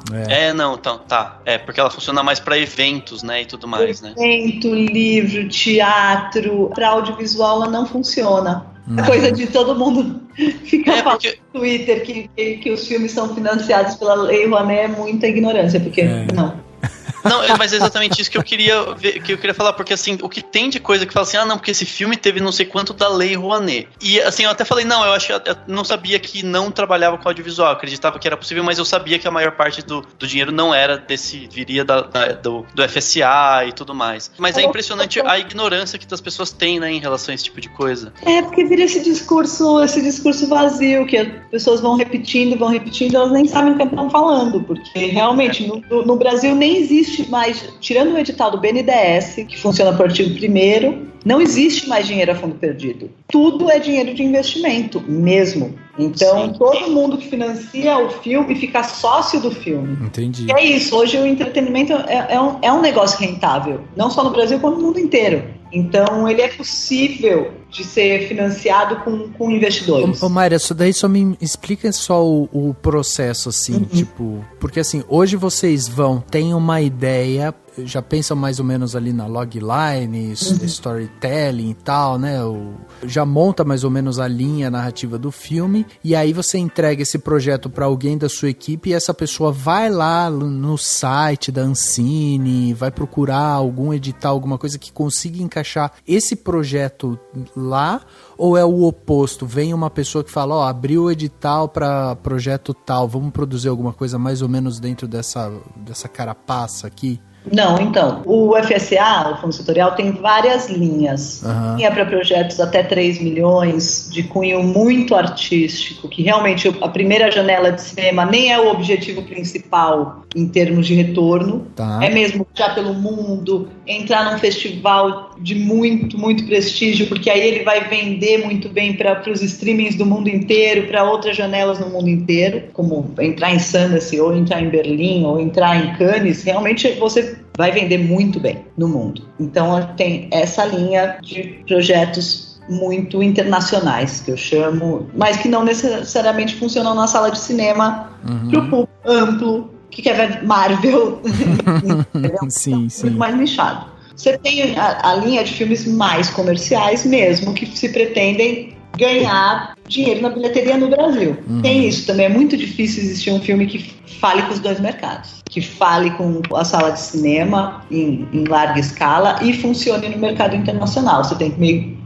Então, tá. Porque ela funciona mais para eventos, né, e tudo mais, né? Evento, livro, teatro, para audiovisual ela não funciona. É coisa de todo mundo ficar falando no Twitter que os filmes são financiados pela Lei Rouanet, é muita ignorância, porque não. Não, mas é exatamente isso que eu queria falar, porque assim, o que tem de coisa que fala assim, porque esse filme teve não sei quanto da Lei Rouanet. E assim, eu até falei, eu não sabia que não trabalhava com audiovisual, eu acreditava que era possível, mas eu sabia que a maior parte do dinheiro não era viria do FSA e tudo mais. Mas é impressionante a ignorância que as pessoas têm, né, em relação a esse tipo de coisa. Porque vira esse discurso vazio, que as pessoas vão repetindo, elas nem sabem o que estão falando, porque realmente no Brasil nem existe mais, tirando o edital do BNDES, que funciona por artigo 1º, não existe mais dinheiro a fundo perdido. Tudo é dinheiro de investimento, mesmo. Então, todo mundo que financia o filme fica sócio do filme. Entendi. E é isso, hoje o entretenimento é um negócio rentável, não só no Brasil, como no mundo inteiro. Então, ele é possível de ser financiado com investidores. Mayra, isso daí só me explica só o processo, assim, tipo... Porque, assim, hoje vocês têm uma ideia, já pensam mais ou menos ali na logline, storytelling e tal, né? Já monta mais ou menos a linha narrativa do filme, e aí você entrega esse projeto para alguém da sua equipe e essa pessoa vai lá no site da Ancine, vai procurar algum edital, alguma coisa que consiga encaixar esse projeto lá, ou é o oposto? Vem uma pessoa que fala, abriu o edital para projeto tal, vamos produzir alguma coisa mais ou menos dentro dessa carapaça aqui? Não, então, o FSA, o Fundo Setorial, tem várias linhas. Linha para projetos até 3 milhões, de cunho muito artístico, que realmente a primeira janela de cinema nem é o objetivo principal em termos de retorno. É mesmo já pelo mundo, entrar num festival de muito, muito prestígio, porque aí ele vai vender muito bem para os streamings do mundo inteiro, para outras janelas no mundo inteiro, como entrar em Sundance, ou entrar em Berlim, ou entrar em Cannes. Realmente você vai vender muito bem no mundo. Então tem essa linha de projetos muito internacionais, que eu chamo, mas que não necessariamente funcionam na sala de cinema para o público amplo, que quer ver Marvel. Sim. Muito mais nichado. Você tem a linha de filmes mais comerciais mesmo, que se pretendem ganhar dinheiro na bilheteria no Brasil. Tem isso também. É muito difícil existir um filme que fale com os dois mercados, que fale com a sala de cinema em larga escala e funcione no mercado internacional. Você tem que meio...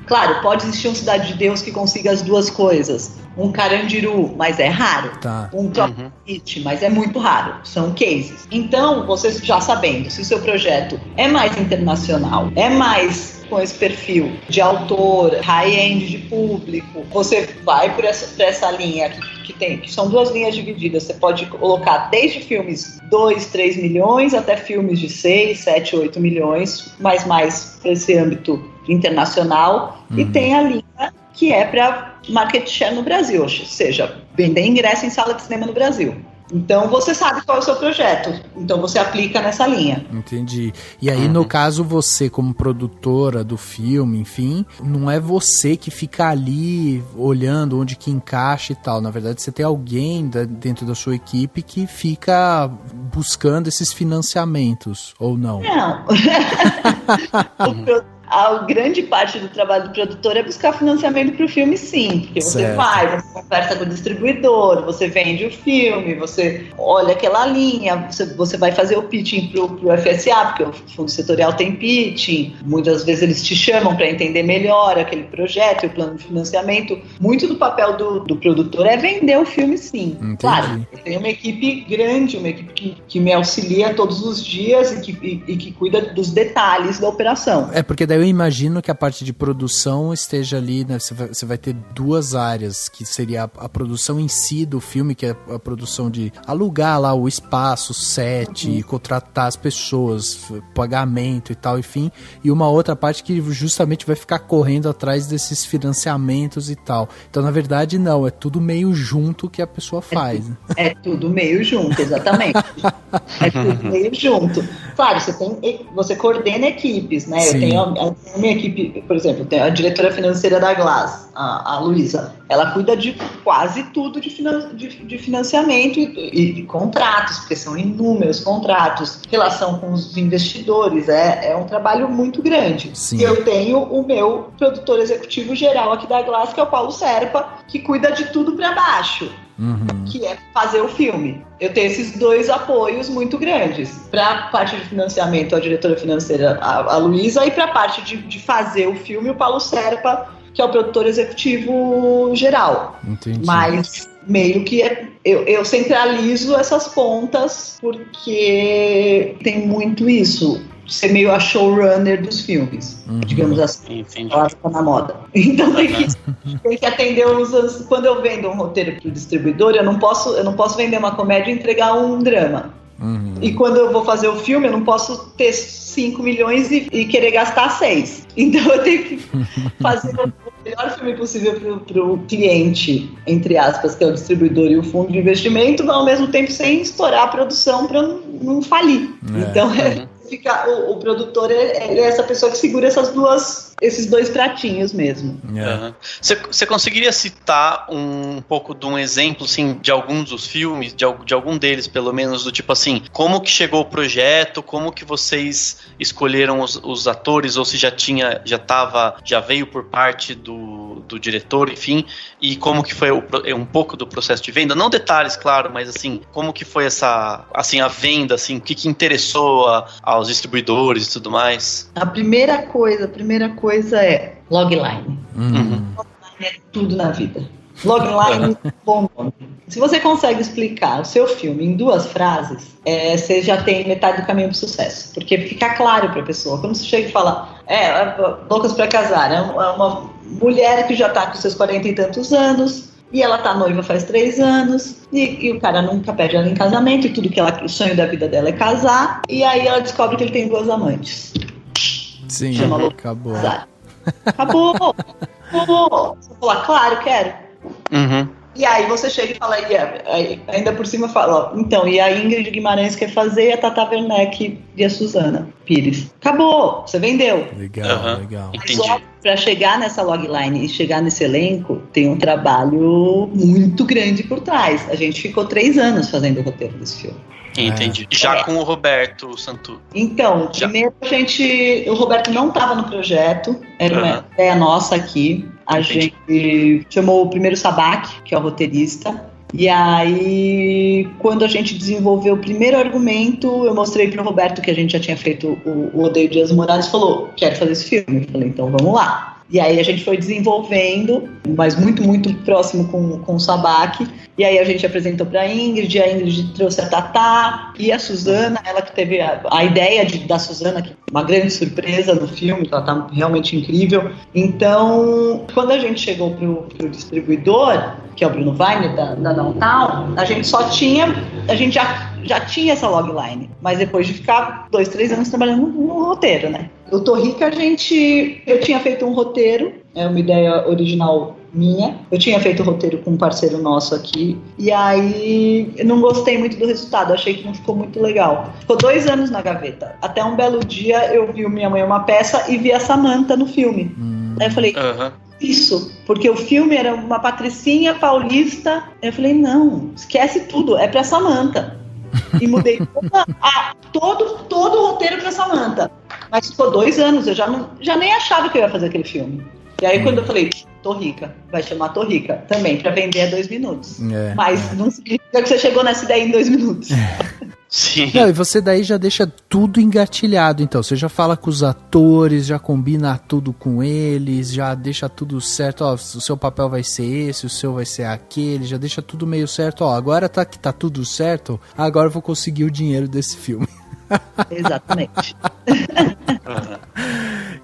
Claro, pode existir um Cidade de Deus que consiga as duas coisas. Um Carandiru, mas é raro. Um Top Hit, mas é muito raro. São cases. Então, você já sabendo, se o seu projeto é mais internacional, é mais com esse perfil de autor, high-end de público, você vai por essa linha que são duas linhas divididas. Você pode colocar desde filmes 2, 3 milhões até filmes de 6, 7, 8 milhões, mas mais para esse âmbito internacional. E tem a linha que é para market share no Brasil, ou seja, vender ingresso em sala de cinema no Brasil. Então você sabe qual é o seu projeto, então você aplica nessa linha. Entendi. E aí, no caso, você como produtora do filme, enfim, não é você que fica ali olhando onde que encaixa e tal. Na verdade, você tem alguém dentro da sua equipe que fica buscando esses financiamentos, ou não? Não. A grande parte do trabalho do produtor é buscar financiamento para o filme, sim. Porque você você conversa com o distribuidor, você vende o filme, você olha aquela linha, você vai fazer o pitching para o FSA, porque o Fundo Setorial tem pitching. Muitas vezes eles te chamam para entender melhor aquele projeto e o plano de financiamento. Muito do papel do produtor é vender o filme, sim. Entendi. Claro, eu tenho uma equipe grande, uma equipe que me auxilia todos os dias e que cuida dos detalhes da operação. É, porque daí eu imagino que a parte de produção esteja ali, né? Você vai ter duas áreas, que seria a produção em si do filme, que é a produção de alugar lá o espaço, o set, contratar as pessoas, pagamento e tal, enfim, e uma outra parte que justamente vai ficar correndo atrás desses financiamentos e tal. Então, na verdade, não, é tudo meio junto que a pessoa faz. É tudo meio junto, exatamente. É tudo meio junto. Claro, você coordena equipes, né? Sim. Eu tenho a minha equipe, por exemplo, tem a diretora financeira da Glass, a Luísa. Ela cuida de quase tudo de financiamento e contratos, porque são inúmeros contratos, relação com os investidores, é um trabalho muito grande. Sim. E eu tenho o meu produtor executivo geral aqui da Glass, que é o Paulo Serpa, que cuida de tudo para baixo. Que é fazer o filme. Eu tenho esses dois apoios muito grandes. Para a parte de financiamento, a diretora financeira, a Luísa, e para a parte de fazer o filme, o Paulo Serpa, que é o produtor executivo geral. Entendi. Mas meio que eu centralizo essas pontas, porque tem muito isso. Ser meio a showrunner dos filmes, digamos assim. Ela está na moda. Então tem que atender os... Quando eu vendo um roteiro para o distribuidor, eu não posso vender uma comédia e entregar um drama. E quando eu vou fazer o filme, eu não posso ter 5 milhões e querer gastar 6. Então eu tenho que fazer o melhor filme possível para o cliente, entre aspas, que é o distribuidor e o fundo de investimento, mas ao mesmo tempo sem estourar a produção para não falir. Então o produtor ele é essa pessoa que segura esses dois pratinhos mesmo. Você conseguiria citar um pouco de um exemplo, assim, de alguns dos filmes, de algum deles, pelo menos, do tipo assim, como que chegou o projeto, como que vocês escolheram os atores, ou se já veio por parte do diretor, enfim, e como que foi um pouco do processo de venda, não detalhes, claro, mas assim, como que foi a venda, assim, o que interessou aos distribuidores e tudo mais? A primeira coisa é logline. Logline é tudo na vida. Logline, bom nome. Se você consegue explicar o seu filme em 2 frases, você já tem metade do caminho do sucesso. Porque fica claro para a pessoa. Quando você chega e fala, Loucas para Casar, é uma mulher que já está com seus 40 e tantos anos, e ela tá noiva faz 3 anos, e o cara nunca pede ela em casamento, e tudo que o sonho da vida dela é casar, e aí ela descobre que ele tem 2 amantes. Sim, acabou. Acabou. Você fala, claro, quero. Uhum. E aí você chega e fala, ainda por cima fala, então, e a Ingrid Guimarães quer fazer, e a Tata Werneck e a Suzana Pires. Acabou, você vendeu. Legal. Entendi. Mas, óbvio, pra chegar nessa logline e chegar nesse elenco, tem um trabalho muito grande por trás. A gente ficou 3 anos fazendo o roteiro desse filme. Entendi. Já com o Roberto Santu. Então, primeiro o Roberto não estava no projeto, era uma ideia nossa aqui. A gente chamou o primeiro Sabac, que é o roteirista. E aí, quando a gente desenvolveu o primeiro argumento, eu mostrei para o Roberto que a gente já tinha feito o Odeio Dias Moraes e falou, quero fazer esse filme. Eu falei, então vamos lá. E aí a gente foi desenvolvendo, mas muito, muito próximo com o Sabac. E aí a gente apresentou para a Ingrid trouxe a Tatá e a Suzana, ela que teve a ideia da Suzana, que é uma grande surpresa no filme, ela tá realmente incrível. Então, quando a gente chegou pro distribuidor, que é o Bruno Weiner, da Downtown, a gente já tinha essa logline, mas depois de ficar 2, 3 anos trabalhando no roteiro, né? O Torrica, eu tinha feito um roteiro, é uma ideia original minha, eu tinha feito o roteiro com um parceiro nosso aqui, e aí eu não gostei muito do resultado, achei que não ficou muito legal. Ficou 2 anos na gaveta, até um belo dia eu vi o Minha Mãe é uma Peça e vi a Samantha no filme. Aí eu falei, isso, porque o filme era uma patricinha paulista, eu falei, não, esquece tudo, é pra Samantha. E mudei todo o roteiro pra Samantha. Mas ficou 2 anos, eu já nem achava que eu ia fazer aquele filme. E aí quando eu falei, Torrica, vai chamar Torrica também, pra vender a 2 minutos. Mas não significa que você chegou nessa ideia em 2 minutos. Sim. Não, e você daí já deixa tudo engatilhado, então. Você já fala com os atores, já combina tudo com eles, já deixa tudo certo. Ó, o seu papel vai ser esse, o seu vai ser aquele, já deixa tudo meio certo. Ó, agora que tá tudo certo, agora eu vou conseguir o dinheiro desse filme. Exatamente.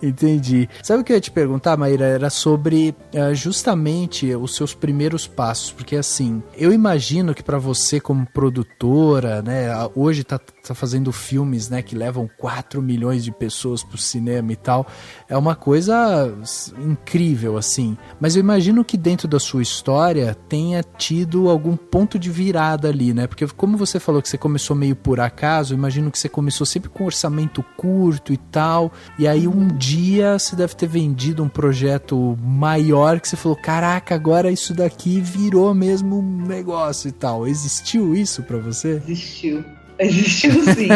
Entendi. Sabe o que eu ia te perguntar, Maíra? Era sobre justamente os seus primeiros passos, porque assim, eu imagino que pra você como produtora, né, hoje tá fazendo filmes, né, que levam 4 milhões de pessoas pro cinema e tal, é uma coisa incrível, assim, mas eu imagino que dentro da sua história tenha tido algum ponto de virada ali, né, porque como você falou que você começou meio por acaso, eu imagino que você começou sempre com um orçamento curto e tal, e aí um dia você deve ter vendido um projeto maior que você falou, caraca, agora isso daqui virou mesmo um negócio e tal. Existiu isso pra você? Existiu sim.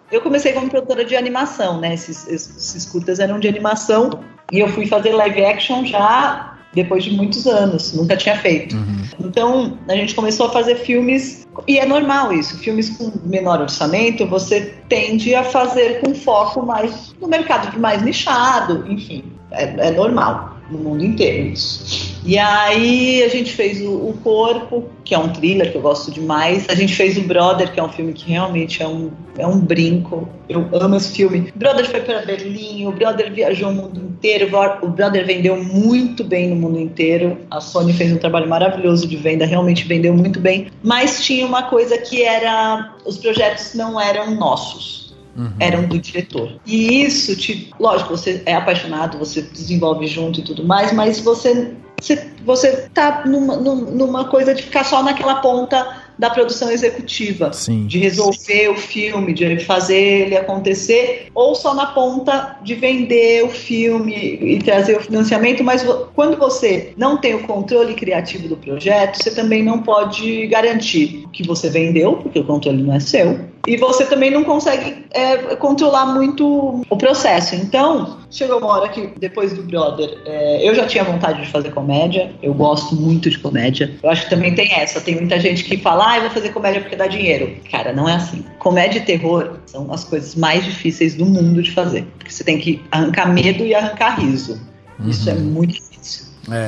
Eu comecei como produtora de animação, né? Esses curtas eram de animação e eu fui fazer live action já depois de muitos anos, nunca tinha feito. Então, a gente começou a fazer filmes, e é normal isso, filmes com menor orçamento, você tende a fazer com foco mais no mercado mais nichado, enfim, é normal no mundo inteiro isso. E aí a gente fez o Corpo, que é um thriller que eu gosto demais. A gente fez o Brother, que é um filme que realmente é um brinco. Eu amo esse filme. O Brother foi para Berlim, o Brother viajou o mundo inteiro, o Brother vendeu muito bem no mundo inteiro. A Sony fez um trabalho maravilhoso de venda, realmente vendeu muito bem. Mas tinha uma coisa que era, os projetos não eram nossos. Eram do diretor. E isso, lógico, você é apaixonado, você desenvolve junto e tudo mais, mas você tá numa coisa de ficar só naquela ponta da produção executiva. Sim. De resolver o filme, de fazer ele acontecer, ou só na ponta de vender o filme e trazer o financiamento, mas quando você não tem o controle criativo do projeto, você também não pode garantir o que você vendeu, porque o controle não é seu, e você também não consegue controlar muito o processo. Então, chegou uma hora que, depois do Brother, eu já tinha vontade de fazer comédia, eu gosto muito de comédia. Eu acho que também tem muita gente que fala, eu vou fazer comédia porque dá dinheiro. Cara, não é assim. Comédia e terror são as coisas mais difíceis do mundo de fazer, porque você tem que arrancar medo e arrancar riso. Isso é muito difícil.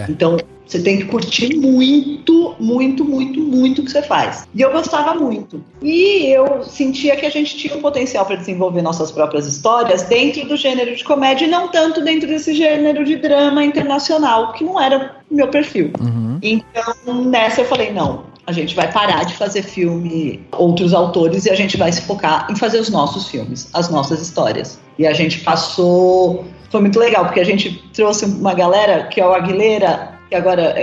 Então, Você tem que curtir muito, muito, muito, muito o que você faz. E eu gostava muito. E eu sentia que a gente tinha um potencial para desenvolver nossas próprias histórias dentro do gênero de comédia e não tanto dentro desse gênero de drama internacional, que não era o meu perfil. Então, nessa eu falei, não, a gente vai parar de fazer filme outros autores e a gente vai se focar em fazer os nossos filmes, as nossas histórias. E a gente passou... Foi muito legal, porque a gente trouxe uma galera, que é o Aguilera,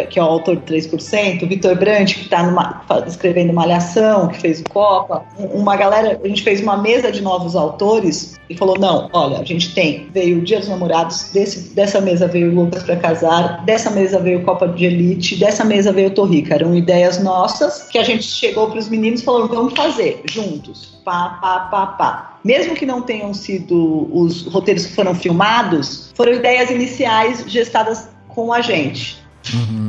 que é o autor de 3%, o Vitor Brandt, que está escrevendo Malhação, que fez o Copa, uma galera, a gente fez uma mesa de novos autores e falou, não, olha, a gente veio o Dia dos Namorados, dessa mesa veio o Lucas pra Casar, dessa mesa veio o Copa de Elite, dessa mesa veio o Torrica, eram ideias nossas, que a gente chegou pros meninos e falou, vamos fazer, juntos, pá. Mesmo que não tenham sido os roteiros que foram filmados, foram ideias iniciais gestadas com a gente.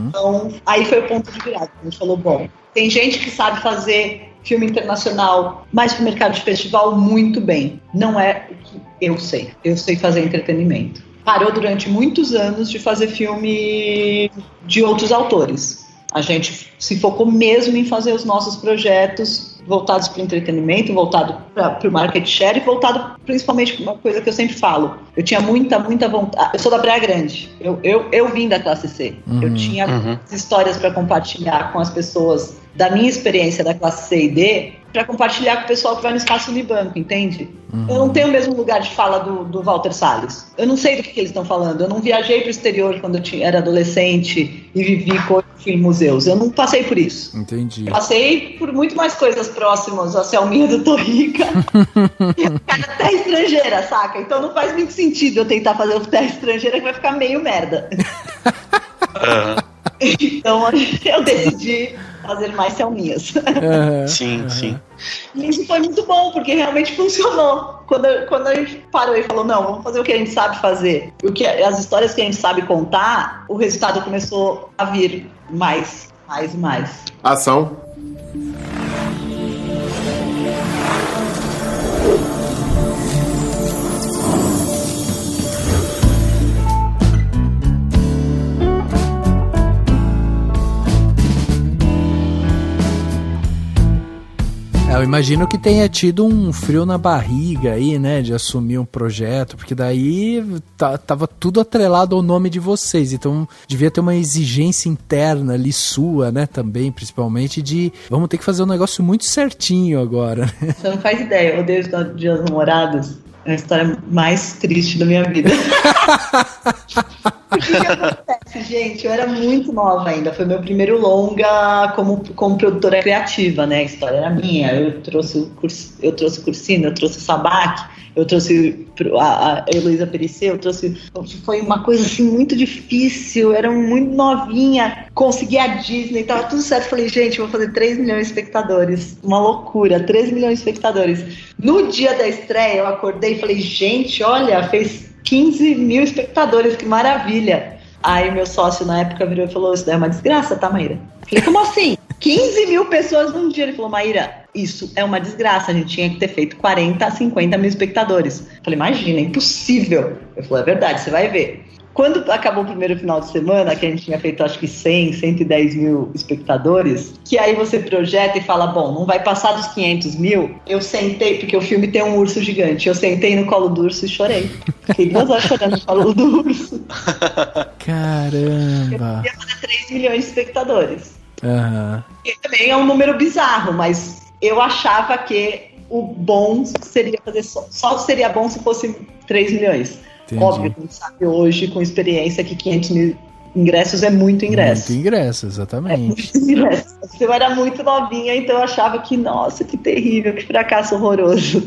Então, aí foi o ponto de virada. A gente falou, bom, tem gente que sabe fazer filme internacional, mas pro mercado de festival muito bem. Não é o que eu sei. Eu sei fazer entretenimento. Parou durante muitos anos de fazer filme de outros autores. A gente se focou mesmo em fazer os nossos projetos voltados para o entretenimento, voltado para o market share e voltado principalmente para uma coisa que eu sempre falo. Eu tinha muita vontade. Eu sou da Praia Grande. Eu vim da classe C. Eu tinha histórias para compartilhar com as pessoas da minha experiência da classe C e D, para compartilhar com o pessoal que vai no Espaço Unibanco, entende? Eu não tenho o mesmo lugar de fala do Walter Salles. Eu não sei do que eles estão falando. Eu não viajei para o exterior quando eu era adolescente e vivi fui em museus. Eu não passei por isso. Entendi. Eu passei por muito mais coisas próximas à Selminha do Torrica e a Terra Estrangeira, saca? Então não faz muito sentido eu tentar fazer o Terra Estrangeira, que vai ficar meio merda. Então eu decidi fazer mais Selminhas. Sim. E isso foi muito bom, porque realmente funcionou. Quando a gente parou e falou, não, vamos fazer o que a gente sabe fazer, as histórias que a gente sabe contar, o resultado começou a vir mais e mais. Ação. Eu imagino que tenha tido um frio na barriga aí, né, de assumir um projeto, porque daí tava tudo atrelado ao nome de vocês, então devia ter uma exigência interna ali sua, né, também, principalmente, de vamos ter que fazer um negócio muito certinho agora. Você não faz ideia, eu odeio o Dia dos Namorados, é a história mais triste da minha vida. O que acontece, gente? Eu era muito nova ainda. Foi meu primeiro longa como produtora criativa, né? A história era minha. Eu trouxe o Cursino, eu trouxe o Sabac, eu trouxe a Heloísa Perissé, foi uma coisa assim muito difícil. Eu era muito novinha. Consegui a Disney, tava tudo certo. Falei, gente, vou fazer 3 milhões de espectadores. Uma loucura, 3 milhões de espectadores. No dia da estreia, eu acordei e falei, gente, olha, fez 15 mil espectadores, que maravilha. Aí meu sócio na época virou e falou, isso daí é uma desgraça, tá, Maíra? Falei, como assim? 15 mil pessoas num dia. Ele falou, Maíra, isso é uma desgraça, a gente tinha que ter feito 40 a 50 mil espectadores. Falei, imagina, é impossível. Ele falou, é verdade, você vai ver. Quando acabou o primeiro final de semana, que a gente tinha feito acho que 100, 110 mil espectadores, que aí você projeta e fala, bom, não vai passar dos 500 mil, eu sentei, porque o filme tem um urso gigante, eu sentei no colo do urso e chorei. Fiquei 2 horas chorando no colo do urso. Caramba! Eu ia fazer 3 milhões de espectadores. E também é um número bizarro, mas eu achava que o bom seria fazer só seria bom se fosse 3 milhões. Entendi. Óbvio que a gente sabe hoje, com experiência, que 500 mil ingressos é muito ingresso. Muito ingresso, exatamente. É muito ingresso. Eu era muito novinha, então eu achava que, nossa, que terrível, que fracasso horroroso.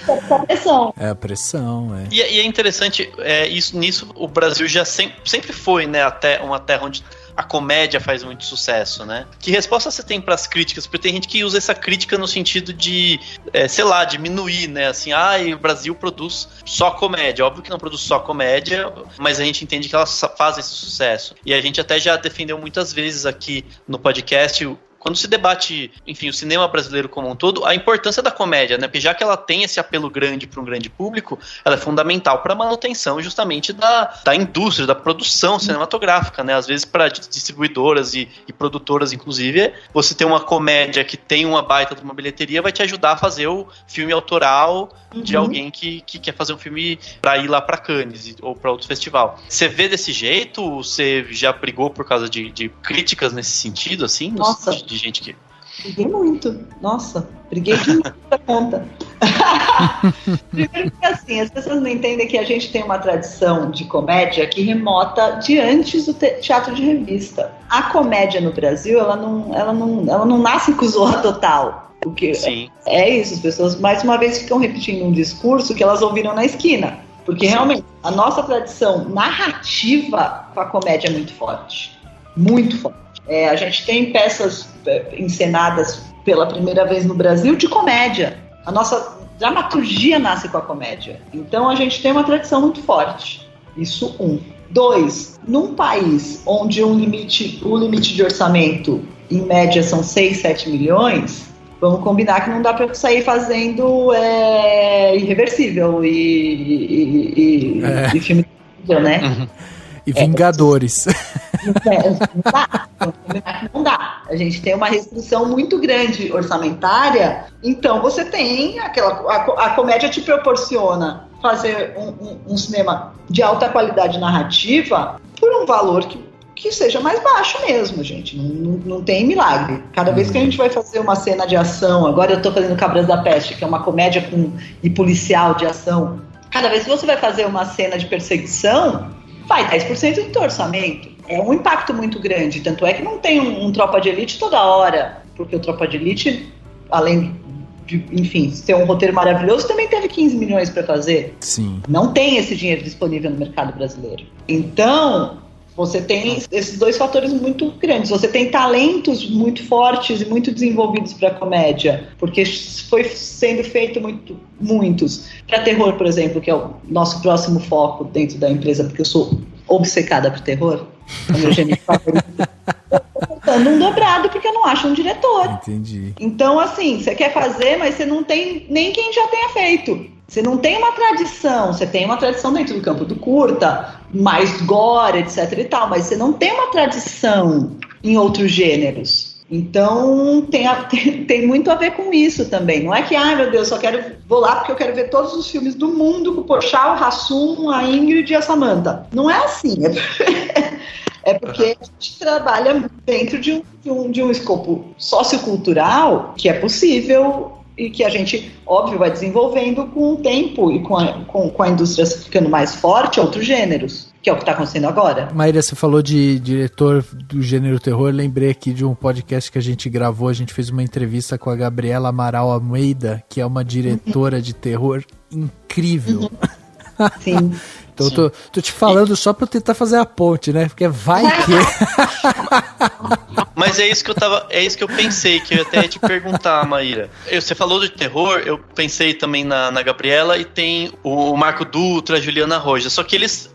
É a pressão. É a pressão, é. E é interessante, nisso o Brasil já sempre foi, né, até uma terra onde a comédia faz muito sucesso, né? Que resposta você tem para as críticas? Porque tem gente que usa essa crítica no sentido de, sei lá, diminuir, né? Assim, o Brasil produz só comédia. Óbvio que não produz só comédia, mas a gente entende que elas fazem esse sucesso. E a gente até já defendeu muitas vezes aqui no podcast quando se debate, enfim, o cinema brasileiro como um todo, a importância da comédia, né? Porque já que ela tem esse apelo grande para um grande público, ela é fundamental para a manutenção justamente da indústria, da produção cinematográfica, né? Às vezes para distribuidoras e produtoras, inclusive, você ter uma comédia que tem uma baita de uma bilheteria vai te ajudar a fazer o filme autoral de alguém que quer fazer um filme para ir lá para Cannes ou para outro festival. Você vê desse jeito? Você já brigou por causa de críticas nesse sentido, assim? Nossa. De gente que... Briguei muito. Nossa, briguei demais da conta. Primeiro que assim, as pessoas não entendem que a gente tem uma tradição de comédia que remota de antes do teatro de revista. A comédia no Brasil, ela não nasce com Zorra Total. Porque é isso, as pessoas mais uma vez ficam repetindo um discurso que elas ouviram na esquina. Porque realmente a nossa tradição narrativa com a comédia é muito forte. Muito forte. A gente tem peças encenadas pela primeira vez no Brasil de comédia. A nossa dramaturgia nasce com a comédia. Então a gente tem uma tradição muito forte. Isso 1. 2. Num país onde o limite de orçamento, em média, são 6, 7 milhões, vamos combinar que não dá para sair fazendo Irreversível e filme, né? Uhum. E Vingadores. Não dá. A gente tem uma restrição muito grande orçamentária, então você tem a comédia te proporciona fazer um cinema de alta qualidade narrativa por um valor que seja mais baixo mesmo, gente. Não tem milagre. Cada vez que a gente vai fazer uma cena de ação, agora eu tô fazendo Cabras da Peste, que é uma comédia e policial de ação. Cada vez que você vai fazer uma cena de perseguição, vai 10% do teu orçamento. É um impacto muito grande. Tanto é que não tem um Tropa de Elite toda hora. Porque o Tropa de Elite, além de, enfim, ter um roteiro maravilhoso, também teve 15 milhões para fazer. Sim. Não tem esse dinheiro disponível no mercado brasileiro. Então, você tem esses dois fatores muito grandes. Você tem talentos muito fortes e muito desenvolvidos para a comédia. Porque foi sendo feito muitos. Para terror, por exemplo, que é o nosso próximo foco dentro da empresa, porque eu sou obcecada por terror. É o meu gênero favorito. Eu tô tentando um dobrado porque eu não acho um diretor. Entendi. Então, assim, você quer fazer, mas você não tem nem quem já tenha feito. Você não tem uma tradição. Você tem uma tradição dentro do campo do curta, mais gore, etc e tal, mas você não tem uma tradição em outros gêneros. Então, tem muito a ver com isso também. Não é que, meu Deus, vou lá porque eu quero ver todos os filmes do mundo com o Porchat, o Hassum, a Ingrid e a Samantha. Não é assim. É porque a gente trabalha dentro de um escopo sociocultural que é possível e que a gente, óbvio, vai desenvolvendo com o tempo e com a indústria ficando mais forte, outros gêneros, que é o que está acontecendo agora. Maíra, você falou de diretor do gênero terror, lembrei aqui de um podcast que a gente gravou, a gente fez uma entrevista com a Gabriela Amaral Almeida, que é uma diretora de terror incrível. Sim. Então tô te falando só pra eu tentar fazer a ponte, né? Porque vai que... Mas é isso que eu pensei, que eu ia até te perguntar, Maíra. Você falou de terror, eu pensei também na Gabriela, e tem o Marco Dutra, a Juliana Roja. Só que eles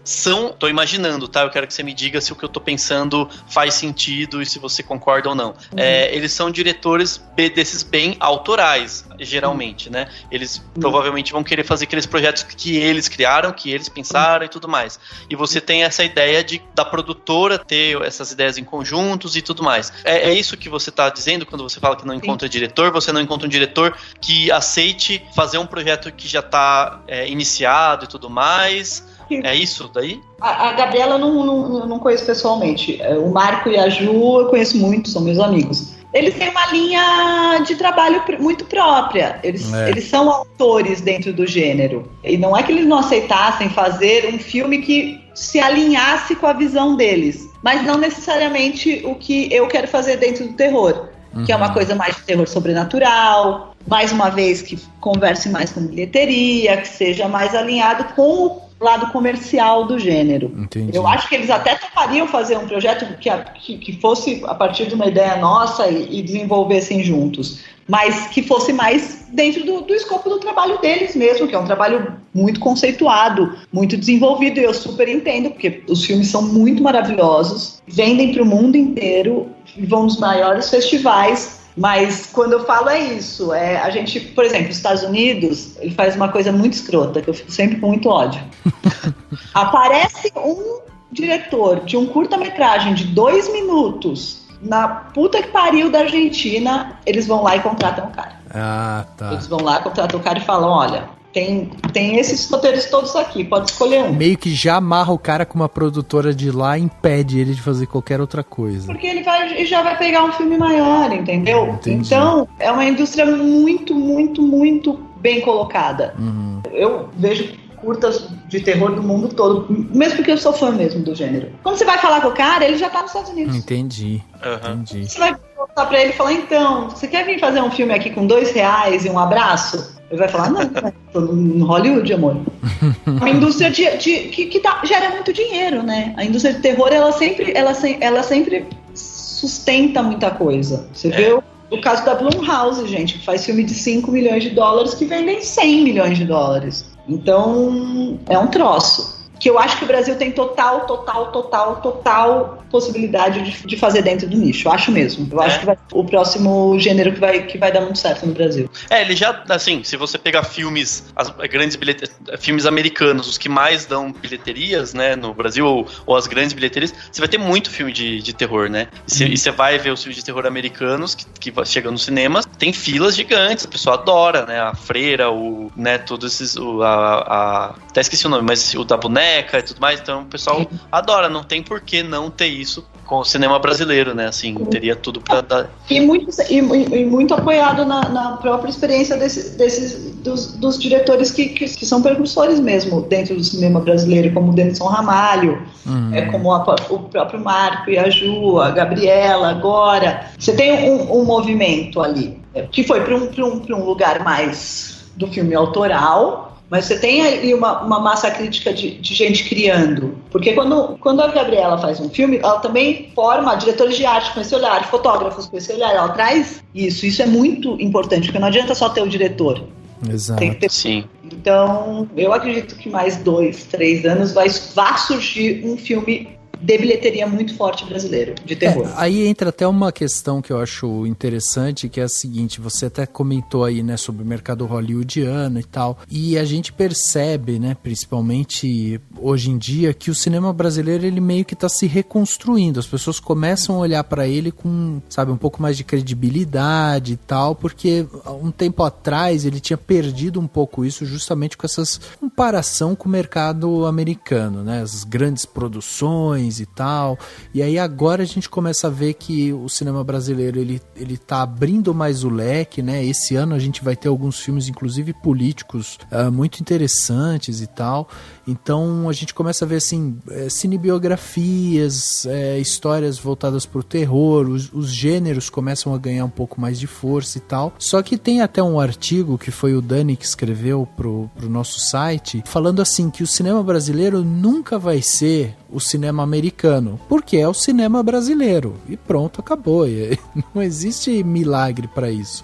tô imaginando, tá? Eu quero que você me diga se o que eu tô pensando faz sentido e se você concorda ou não. Eles são diretores desses bem autorais, geralmente, né? Eles provavelmente vão querer fazer aqueles projetos que eles criaram, que eles pensaram e tudo mais. E você tem essa ideia da produtora ter essas ideias em conjuntos e tudo mais. É isso que você está dizendo quando você fala que não encontra diretor? Você não encontra um diretor que aceite fazer um projeto que já está iniciado e tudo mais? É isso daí? A Gabriela eu não conheço pessoalmente. O Marco e a Ju eu conheço muito, são meus amigos. Eles têm uma linha de trabalho muito própria. Eles são autores dentro do gênero. E não é que eles não aceitassem fazer um filme que se alinhasse com a visão deles. Mas não necessariamente o que eu quero fazer dentro do terror. Que é uma coisa mais de terror sobrenatural. Mais uma vez, que converse mais com bilheteria, que seja mais alinhado com lado comercial do gênero. Entendi. Eu acho que eles até topariam fazer um projeto que fosse a partir de uma ideia nossa e desenvolvessem juntos, mas que fosse mais dentro do escopo do trabalho deles mesmo, que é um trabalho muito conceituado, muito desenvolvido, e eu super entendo, porque os filmes são muito maravilhosos, vendem para o mundo inteiro, vão nos maiores festivais. Mas quando eu falo é isso, a gente, por exemplo, os Estados Unidos, ele faz uma coisa muito escrota, que eu fico sempre com muito ódio. Aparece um diretor de um curta-metragem de 2 minutos na puta que pariu da Argentina, eles vão lá e contratam o cara. Ah, tá. Eles vão lá, contratam o cara e falam, olha, tem esses roteiros todos aqui, pode escolher um. Meio que já amarra o cara com uma produtora de lá e impede ele de fazer qualquer outra coisa. Porque ele já vai pegar um filme maior, entendeu? Entendi. Então, é uma indústria muito, muito, muito bem colocada. Uhum. Eu vejo curtas de terror do mundo todo, mesmo porque eu sou fã mesmo do gênero. Quando você vai falar com o cara, ele já tá nos Estados Unidos. Entendi. Você vai voltar pra ele e falar, então, você quer vir fazer um filme aqui com R$2 e um abraço? Ele vai falar, não, tô no Hollywood, amor. Uma indústria que gera muito dinheiro, né? A indústria de terror, ela sempre sustenta muita coisa. Você vê o caso da Blumhouse, gente, que faz filme de $5 milhões que vendem $100 milhões. Então, é um troço. Que eu acho que o Brasil tem total possibilidade de fazer dentro do nicho. Eu acho mesmo. Eu acho que vai ser o próximo gênero que vai dar muito certo no Brasil. Ele já, assim, se você pegar filmes, as grandes filmes americanos, os que mais dão bilheterias, né, no Brasil, ou as grandes bilheterias, você vai ter muito filme de terror, né? E você vai ver os filmes de terror americanos que chegam nos cinemas, tem filas gigantes, a pessoa adora, né? A Freira, né, todos esses, até esqueci o nome, mas o da boneca e tudo mais, então o pessoal adora, não tem por que não ter isso com o cinema brasileiro, né, assim, teria tudo pra dar. E muito apoiado na própria experiência dos diretores que são precursores mesmo dentro do cinema brasileiro, como o Denison Ramalho, como o próprio Marco e a Ju, a Gabriela, agora. Você tem um movimento ali, que foi para um lugar mais do filme autoral, mas você tem ali uma massa crítica de gente criando. Porque quando a Gabriela faz um filme, ela também forma diretores de arte com esse olhar, fotógrafos com esse olhar. Ela traz isso. Isso é muito importante, porque não adianta só ter o diretor. Exato. Tem que ter... Sim. Então, eu acredito que mais 2, 3 anos vai surgir um filme de bilheteria muito forte brasileiro, de terror. Aí entra até uma questão que eu acho interessante, que é a seguinte, você até comentou aí, né, sobre o mercado hollywoodiano e tal, e a gente percebe, né, principalmente hoje em dia, que o cinema brasileiro, ele meio que está se reconstruindo, as pessoas começam a olhar para ele com, sabe, um pouco mais de credibilidade e tal, porque um tempo atrás ele tinha perdido um pouco isso justamente com essas comparação com o mercado americano, né, as grandes produções e tal, e aí agora a gente começa a ver que o cinema brasileiro ele tá abrindo mais o leque, né? Esse ano a gente vai ter alguns filmes, inclusive políticos, muito interessantes e tal, então a gente começa a ver assim, cinebiografias, histórias voltadas pro terror, os gêneros começam a ganhar um pouco mais de força e tal, só que tem até um artigo que foi o Dani que escreveu pro nosso site, falando assim, que o cinema brasileiro nunca vai ser o cinema americano, porque é o cinema brasileiro, e pronto, acabou, não existe milagre para isso.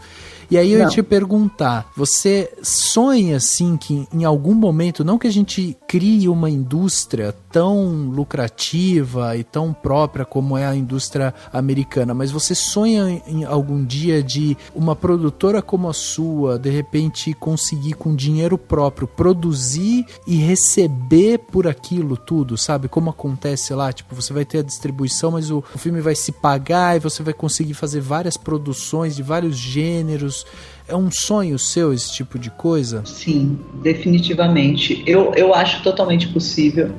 E aí eu ia te perguntar, você sonha assim que em algum momento, não que a gente crie uma indústria tão lucrativa e tão própria como é a indústria americana, mas você sonha em algum dia de uma produtora como a sua, de repente conseguir com dinheiro próprio produzir e receber por aquilo tudo, sabe? Como acontece lá, tipo, você vai ter a distribuição, mas o filme vai se pagar e você vai conseguir fazer várias produções de vários gêneros. É um sonho seu esse tipo de coisa? Sim, definitivamente. Eu acho totalmente possível.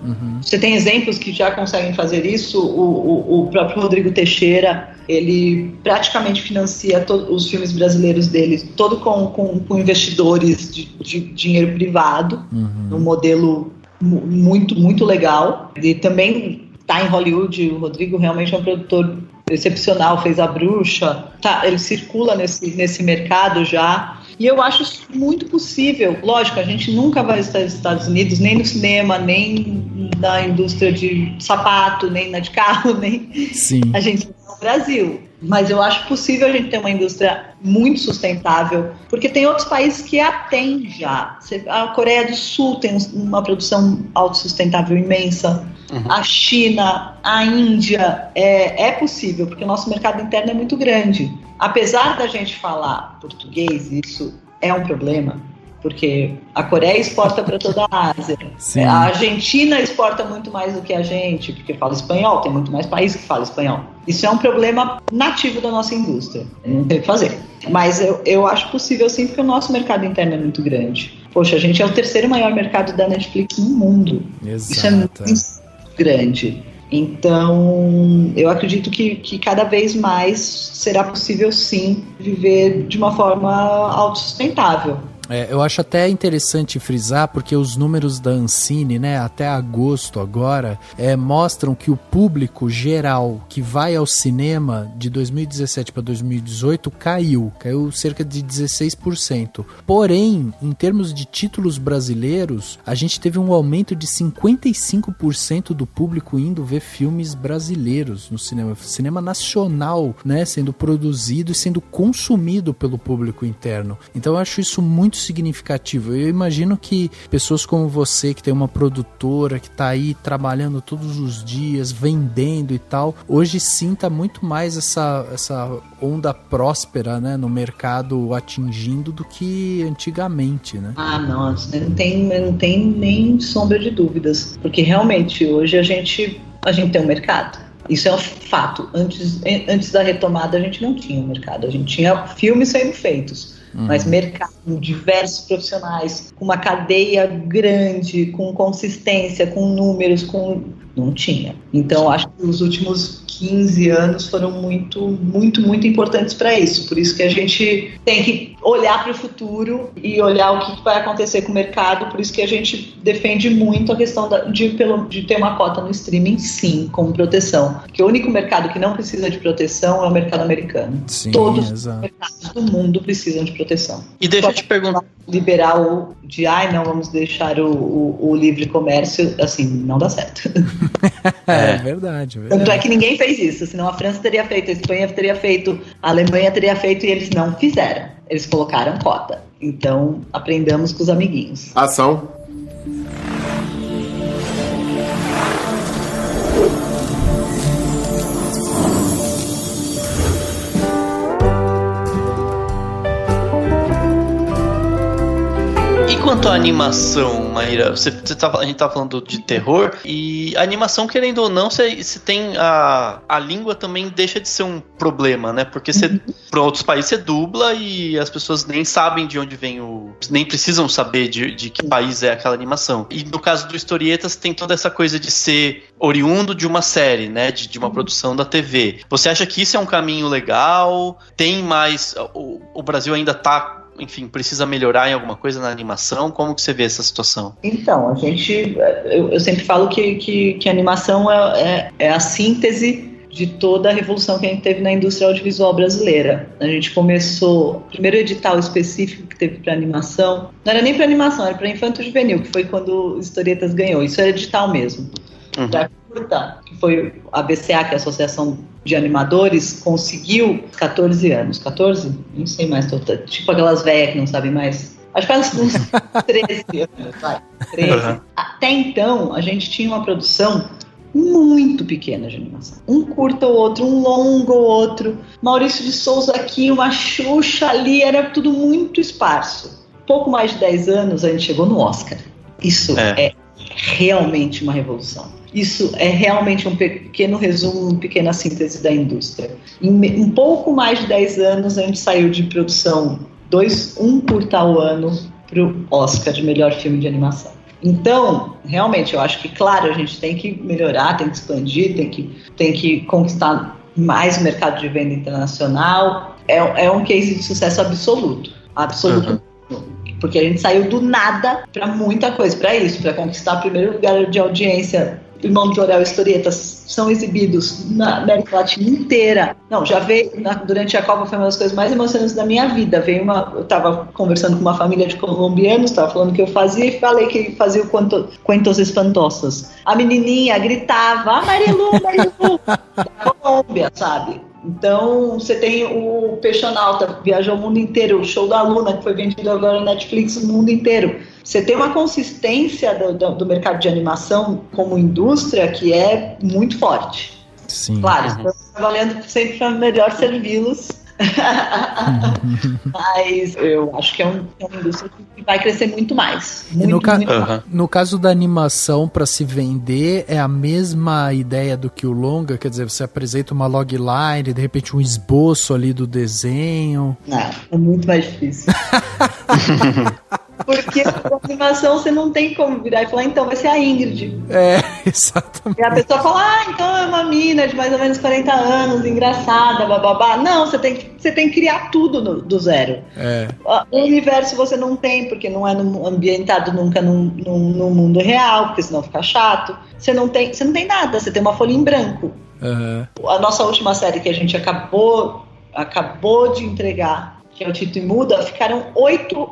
Você tem exemplos que já conseguem fazer isso. O próprio Rodrigo Teixeira, ele praticamente financia os filmes brasileiros dele, todo com investidores de dinheiro privado, num modelo muito, muito legal. E também está em Hollywood. O Rodrigo realmente é um produtor excepcional, fez A Bruxa, ele circula nesse mercado já, E eu acho isso muito possível. Lógico, a gente nunca vai estar nos Estados Unidos, nem no cinema, nem na indústria de sapato, nem na de carro, nem a gente no Brasil. Mas eu acho possível a gente ter uma indústria muito sustentável, porque tem outros países que a têm já. A Coreia do Sul tem uma produção autossustentável imensa. A China, a Índia, é possível, porque o nosso mercado interno é muito grande. Apesar da gente falar português, isso é um problema, porque a Coreia exporta para toda a Ásia. Sim. A Argentina exporta muito mais do que a gente, porque fala espanhol, tem muito mais países que falam espanhol. Isso é um problema nativo da nossa indústria, não tem o que fazer. Mas eu acho possível sim, porque o nosso mercado interno é muito grande. Poxa, a gente é o 3º maior mercado da Netflix no mundo. Exato. Isso é muito grande. Então, eu acredito que cada vez mais será possível, sim, viver de uma forma autossustentável. Eu acho até interessante frisar, porque os números da Ancine, né, até agosto agora, mostram que o público geral que vai ao cinema de 2017 para 2018 caiu cerca de 16%. Porém, em termos de títulos brasileiros, a gente teve um aumento de 55% do público indo ver filmes brasileiros no cinema nacional, né, sendo produzido e sendo consumido pelo público interno. Então eu acho isso muito significativo. Eu imagino que pessoas como você, que tem uma produtora, que está aí trabalhando todos os dias, vendendo e tal, hoje sinta muito mais essa onda próspera, né, no mercado atingindo do que antigamente, né? Não tem nem sombra de dúvidas, porque realmente hoje a gente tem um mercado. Isso é um fato. Antes da retomada a gente não tinha um mercado, a gente tinha filmes sendo feitos. Mas mercado, diversos profissionais, com uma cadeia grande, com consistência, com números, não tinha. Então, acho que os últimos 15 anos foram muito, muito, muito importantes para isso. Por isso que a gente tem que olhar para o futuro e olhar o que vai acontecer com o mercado. Por isso que a gente defende muito a questão de ter uma cota no streaming, sim, como proteção. Porque o único mercado que não precisa de proteção é o mercado americano. Sim, todos exato. Os mercados do mundo precisam de proteção. E deixa eu te perguntar. Liberal não vamos deixar o livre comércio, assim, não dá certo. É verdade. Tanto é que ninguém fez isso, senão a França teria feito, a Espanha teria feito, a Alemanha teria feito e eles não fizeram. Eles colocaram cota. Então, aprendamos com os amiguinhos. Ação. Quanto à animação, Maíra, a gente tá falando de terror, e a animação, querendo ou não, se tem a língua também deixa de ser um problema, né? Porque para outros países você dubla e as pessoas nem sabem de onde vem nem precisam saber de que país é aquela animação. E no caso do Historietas tem toda essa coisa de ser oriundo de uma série, né? De uma produção da TV. Você acha que isso é um caminho legal? Tem mais... O Brasil ainda tá... Enfim, precisa melhorar em alguma coisa na animação? Como que você vê essa situação? Então, eu sempre falo que a animação é a síntese de toda a revolução que a gente teve na indústria audiovisual brasileira. A gente começou, o primeiro edital específico que teve para animação, não era nem para animação, era para infanto-juvenil, que foi quando o Historietas ganhou, isso era edital mesmo. Para curta, que foi a BCA, que é a Associação de Animadores, conseguiu 14 anos. 14? Não sei mais. Tipo aquelas velhas que não sabem mais. Acho que faz uns 13 anos, vai. 13. Até então, a gente tinha uma produção muito pequena de animação. Um curta ou outro, um longo ou outro. Maurício de Souza aqui, uma Xuxa ali, era tudo muito esparso. Pouco mais de 10 anos, a gente chegou no Oscar. Isso é realmente uma revolução. Isso é realmente um pequeno resumo, uma pequena síntese da indústria. Em um pouco mais de 10 anos, a gente saiu de produção um curta ao ano para o Oscar de melhor filme de animação. Então, realmente, eu acho que, claro, a gente tem que melhorar, tem que expandir, tem que conquistar mais o mercado de venda internacional. É um case de sucesso absoluto. Absoluto. Porque a gente saiu do nada para muita coisa, para isso, para conquistar o primeiro lugar de audiência Irmão de Jorel Historietas são exibidos na América Latina inteira. Não, já veio, durante a Copa foi uma das coisas mais emocionantes da minha vida. Eu estava conversando com uma família de colombianos, estava falando o que eu fazia e falei que fazia o Cuentos Espantosos. A menininha gritava, Marilu, da Colômbia, sabe? Então, você tem o Peixonauta, viajou o mundo inteiro, o show da Luna, que foi vendido agora na Netflix, o mundo inteiro. Você tem uma consistência do mercado de animação como indústria que é muito forte. Sim. Claro, estamos trabalhando sempre para melhor servi-los. Mas eu acho que é uma indústria que vai crescer muito mais. Muito mais. No caso da animação, para se vender, é a mesma ideia do que o longa? Quer dizer, você apresenta uma logline, de repente um esboço ali do desenho? Não, é muito mais difícil. Porque a animação você não tem como virar e falar, então vai ser a Ingrid. Exatamente. E a pessoa fala, então é uma mina de mais ou menos 40 anos, engraçada, bababá. Não, você tem que criar tudo do zero. O universo você não tem, porque não é ambientado nunca no mundo real, porque senão fica chato. Você não tem nada, você tem uma folha em branco. A nossa última série que a gente acabou de entregar, que é o Tito e Muda,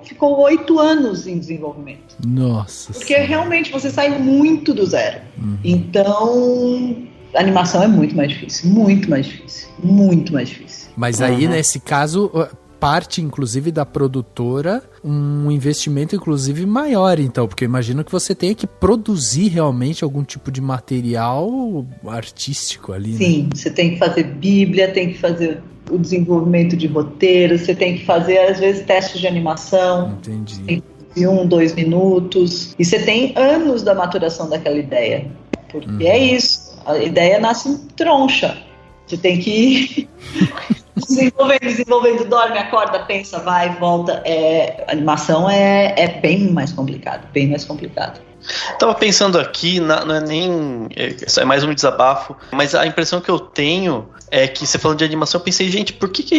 ficou 8 anos em desenvolvimento. Nossa. Porque realmente você sai muito do zero. Então, a animação é muito mais difícil. Muito mais difícil. Muito mais difícil. Mas aí, nesse caso, parte, inclusive, da produtora, um investimento, inclusive, maior, então. Porque eu imagino que você tenha que produzir realmente algum tipo de material artístico ali, Sim, né? Você tem que fazer bíblia, tem que fazer o desenvolvimento de roteiro, você tem que fazer, às vezes, testes de animação. Entendi. Tem de 1-2 minutos. E você tem anos da maturação daquela ideia. Porque é isso. A ideia nasce troncha. Você tem que ir desenvolvendo, dorme, acorda, pensa, vai, volta. A animação é bem mais complicado, bem mais complicado. Tava pensando aqui, não é nem... É mais um desabafo, mas a impressão que eu tenho é que, você falando de animação, eu pensei, gente, por que a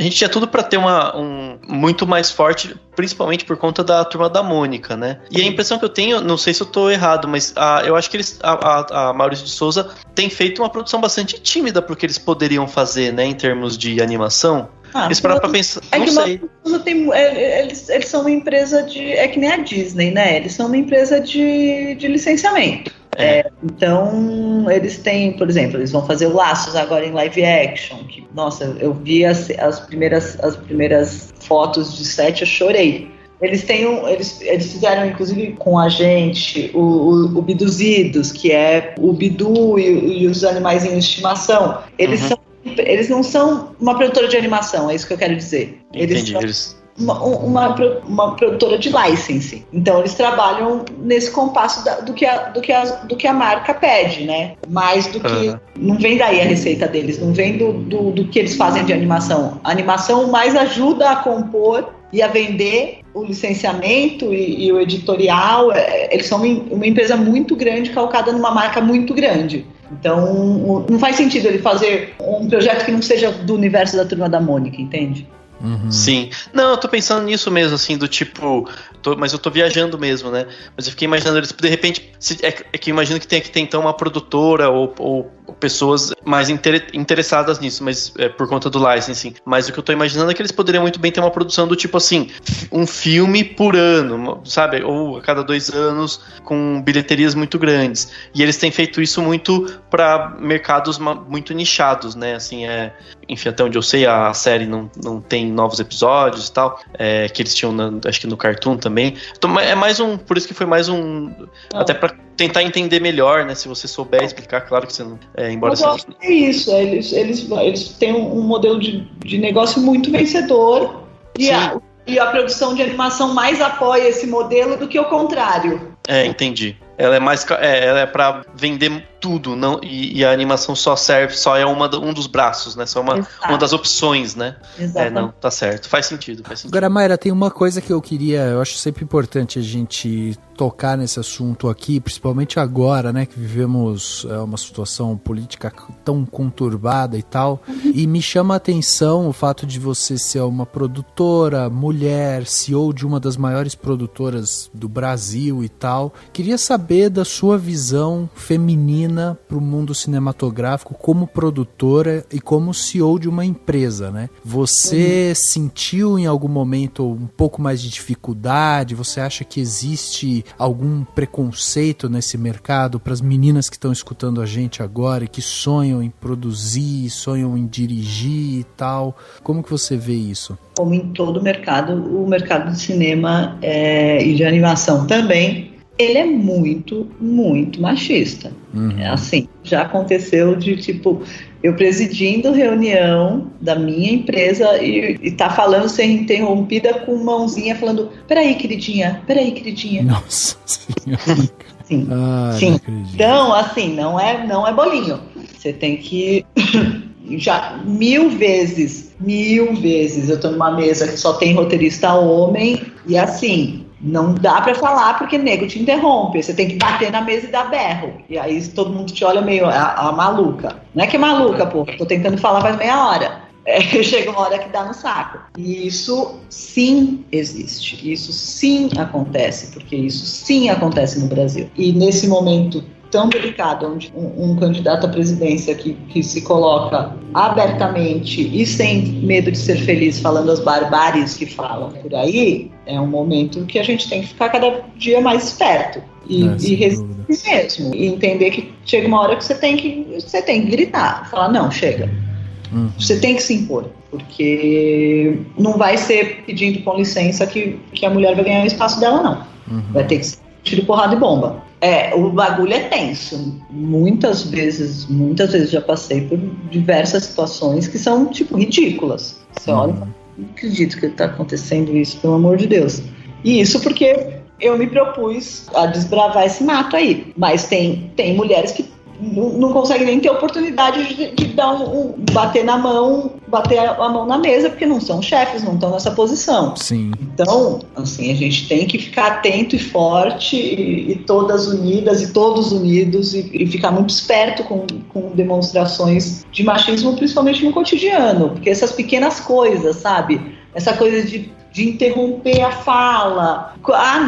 gente tinha tudo pra ter um muito mais forte, principalmente por conta da Turma da Mônica, né? E a impressão que eu tenho, não sei se eu tô errado, mas eu acho que a Maurício de Souza tem feito uma produção bastante tímida pro que eles poderiam fazer, né, em termos de animação. Eles pararam pra pensar, não sei. Eles são uma empresa de... É que nem a Disney, né? Eles são uma empresa de licenciamento. Então, eles têm, por exemplo, eles vão fazer o Laços agora em live action. Que, nossa, eu vi as primeiras fotos de set, eu chorei. Eles fizeram, inclusive, com a gente, o Biduzidos, que é o Bidu e os animaizinhos de estimação. Eles não são uma produtora de animação, é isso que eu quero dizer. Entendi. Eles são uma produtora de licensing. Então eles trabalham nesse compasso do que a marca pede, né? Mais do que... Não vem daí a receita deles, não vem do que eles fazem de animação. A animação mais ajuda a compor e a vender o licenciamento e o editorial. Eles são uma empresa muito grande, calcada numa marca muito grande. Então, não faz sentido ele fazer um projeto que não seja do universo da Turma da Mônica, entende? Sim. Não, eu tô pensando nisso mesmo, assim, do tipo... mas eu tô viajando mesmo, né? Mas eu fiquei imaginando eles, de repente... É que eu imagino que tenha que ter, então, uma produtora ou pessoas mais interessadas nisso, mas por conta do licensing. Mas o que eu tô imaginando é que eles poderiam muito bem ter uma produção do tipo, assim, um filme por ano, sabe? Ou a cada 2 anos, com bilheterias muito grandes. E eles têm feito isso muito para mercados muito nichados, né? Assim, enfim, até onde eu sei, a série não tem novos episódios e tal, que eles tinham, acho que no Cartoon também. Então, é mais por isso que foi mais até pra tentar entender melhor, né? Se você souber explicar, claro que você não... embora seja... É isso, eles têm um modelo de negócio muito vencedor e a produção de animação mais apoia esse modelo do que o contrário. Entendi. Ela é mais... ela é pra vender tudo, não, e a animação só é um dos braços, né? Só uma das opções, né? Exatamente. Não, tá certo. Faz sentido. Agora, Mayra, tem uma coisa que eu acho sempre importante a gente tocar nesse assunto aqui, principalmente agora, né, que vivemos uma situação política tão conturbada e tal, e me chama a atenção o fato de você ser uma produtora, mulher, CEO de uma das maiores produtoras do Brasil e tal. Queria saber da sua visão feminina para o mundo cinematográfico como produtora e como CEO de uma empresa, né? Você sentiu em algum momento um pouco mais de dificuldade? Você acha que existe algum preconceito nesse mercado para as meninas que estão escutando a gente agora e que sonham em produzir, sonham em dirigir e tal? Como que você vê isso? Como em todo mercado, o mercado de cinema e de animação também, ele é muito, muito machista. Assim, já aconteceu de tipo, eu presidindo reunião da minha empresa e tá falando sem interrompida com mãozinha falando, peraí, queridinha. Nossa Senhora. Sim. Sim. Então, assim, não é bolinho. Você tem que já mil vezes eu tô numa mesa que só tem roteirista homem e assim, não dá pra falar porque nego te interrompe, você tem que bater na mesa e dar berro, e aí todo mundo te olha meio a maluca, não é que é maluca, pô, tô tentando falar faz meia hora, chega uma hora que dá no saco, e isso sim existe, isso sim acontece, porque isso sim acontece no Brasil, e nesse momento tão delicado, onde um candidato à presidência que se coloca abertamente e sem medo de ser feliz falando as barbáries que falam por aí, é um momento que a gente tem que ficar cada dia mais esperto e resistir mesmo, e entender que chega uma hora que você tem que gritar, falar, não, chega. Você tem que se impor, porque não vai ser pedindo com licença que a mulher vai ganhar o espaço dela, não. Vai ter que ser tiro, porrada e bomba. O bagulho é tenso. Muitas vezes já passei por diversas situações que são, tipo, ridículas. Você olha e fala, não acredito que está acontecendo isso, pelo amor de Deus. E isso porque eu me propus a desbravar esse mato aí. Mas tem mulheres que não conseguem nem ter oportunidade de dar bater a mão na mesa, porque não são chefes, não estão nessa posição. Sim. Então, assim, a gente tem que ficar atento e forte e todas unidas e todos unidos e ficar muito esperto com demonstrações de machismo, principalmente no cotidiano, porque essas pequenas coisas, sabe? Essa coisa de interromper a fala.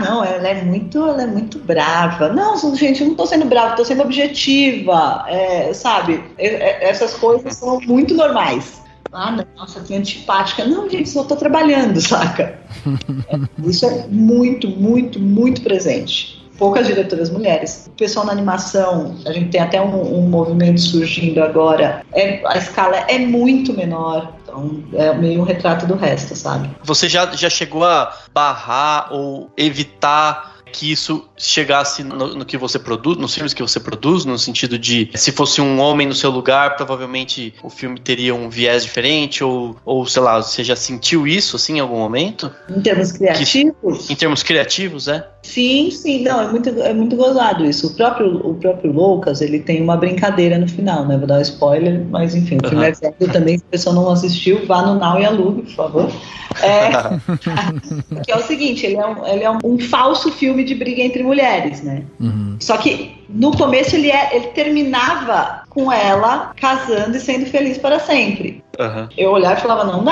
Não, ela é muito brava. Não, gente, eu não tô sendo brava, tô sendo objetiva. Sabe? Essas coisas são muito normais. Nossa, que antipática. Não, gente, só tô trabalhando, saca? Isso é muito, muito, muito presente. Poucas diretoras mulheres. O pessoal na animação, a gente tem até um movimento surgindo agora. A escala é muito menor. Então, é meio um retrato do resto, sabe? Você já chegou a barrar ou evitar que isso chegasse no que você produz, nos filmes que você produz, no sentido de, se fosse um homem no seu lugar, provavelmente o filme teria um viés diferente, ou sei lá, você já sentiu isso, assim, em algum momento? Em termos criativos? Em termos criativos, Sim, não, é muito gozado isso. O próprio Loucas, ele tem uma brincadeira no final, né? Vou dar um spoiler, mas enfim, o filme é velho também, se a pessoa não assistiu, vá no Now e alugue, por favor. Que é o seguinte, ele é um falso filme de briga entre mulheres, né? Só que no começo ele terminava com ela casando e sendo feliz para sempre. Eu olhava e falava, não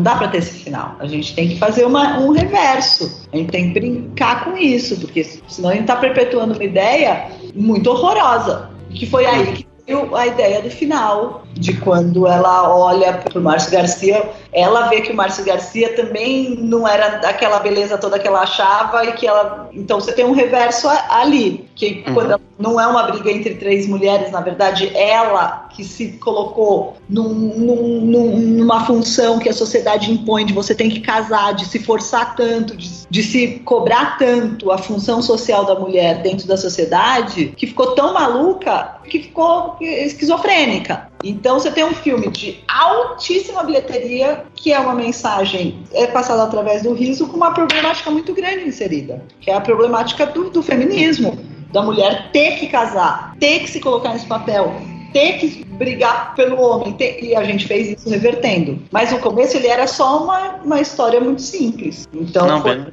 dá pra ter esse final. A gente tem que fazer um reverso. A gente tem que brincar com isso, porque senão a gente tá perpetuando uma ideia muito horrorosa. Que foi aí que deu a ideia do final, de quando ela olha pro Márcio Garcia, ela vê que o Márcio Garcia também não era daquela beleza toda que ela achava e que ela... Então você tem um reverso ali, que quando ela não é uma briga entre três mulheres, na verdade ela que se colocou numa função que a sociedade impõe, de você tem que casar, de se forçar tanto, de se cobrar tanto a função social da mulher dentro da sociedade, que ficou tão maluca que ficou esquizofrênica. Então você tem um filme de altíssima bilheteria, que é uma mensagem passada através do riso, com uma problemática muito grande inserida, que é a problemática do feminismo. da mulher ter que casar, ter que se colocar nesse papel, ter que brigar pelo homem, e a gente fez isso revertendo. Mas no começo ele era só uma história muito simples. Então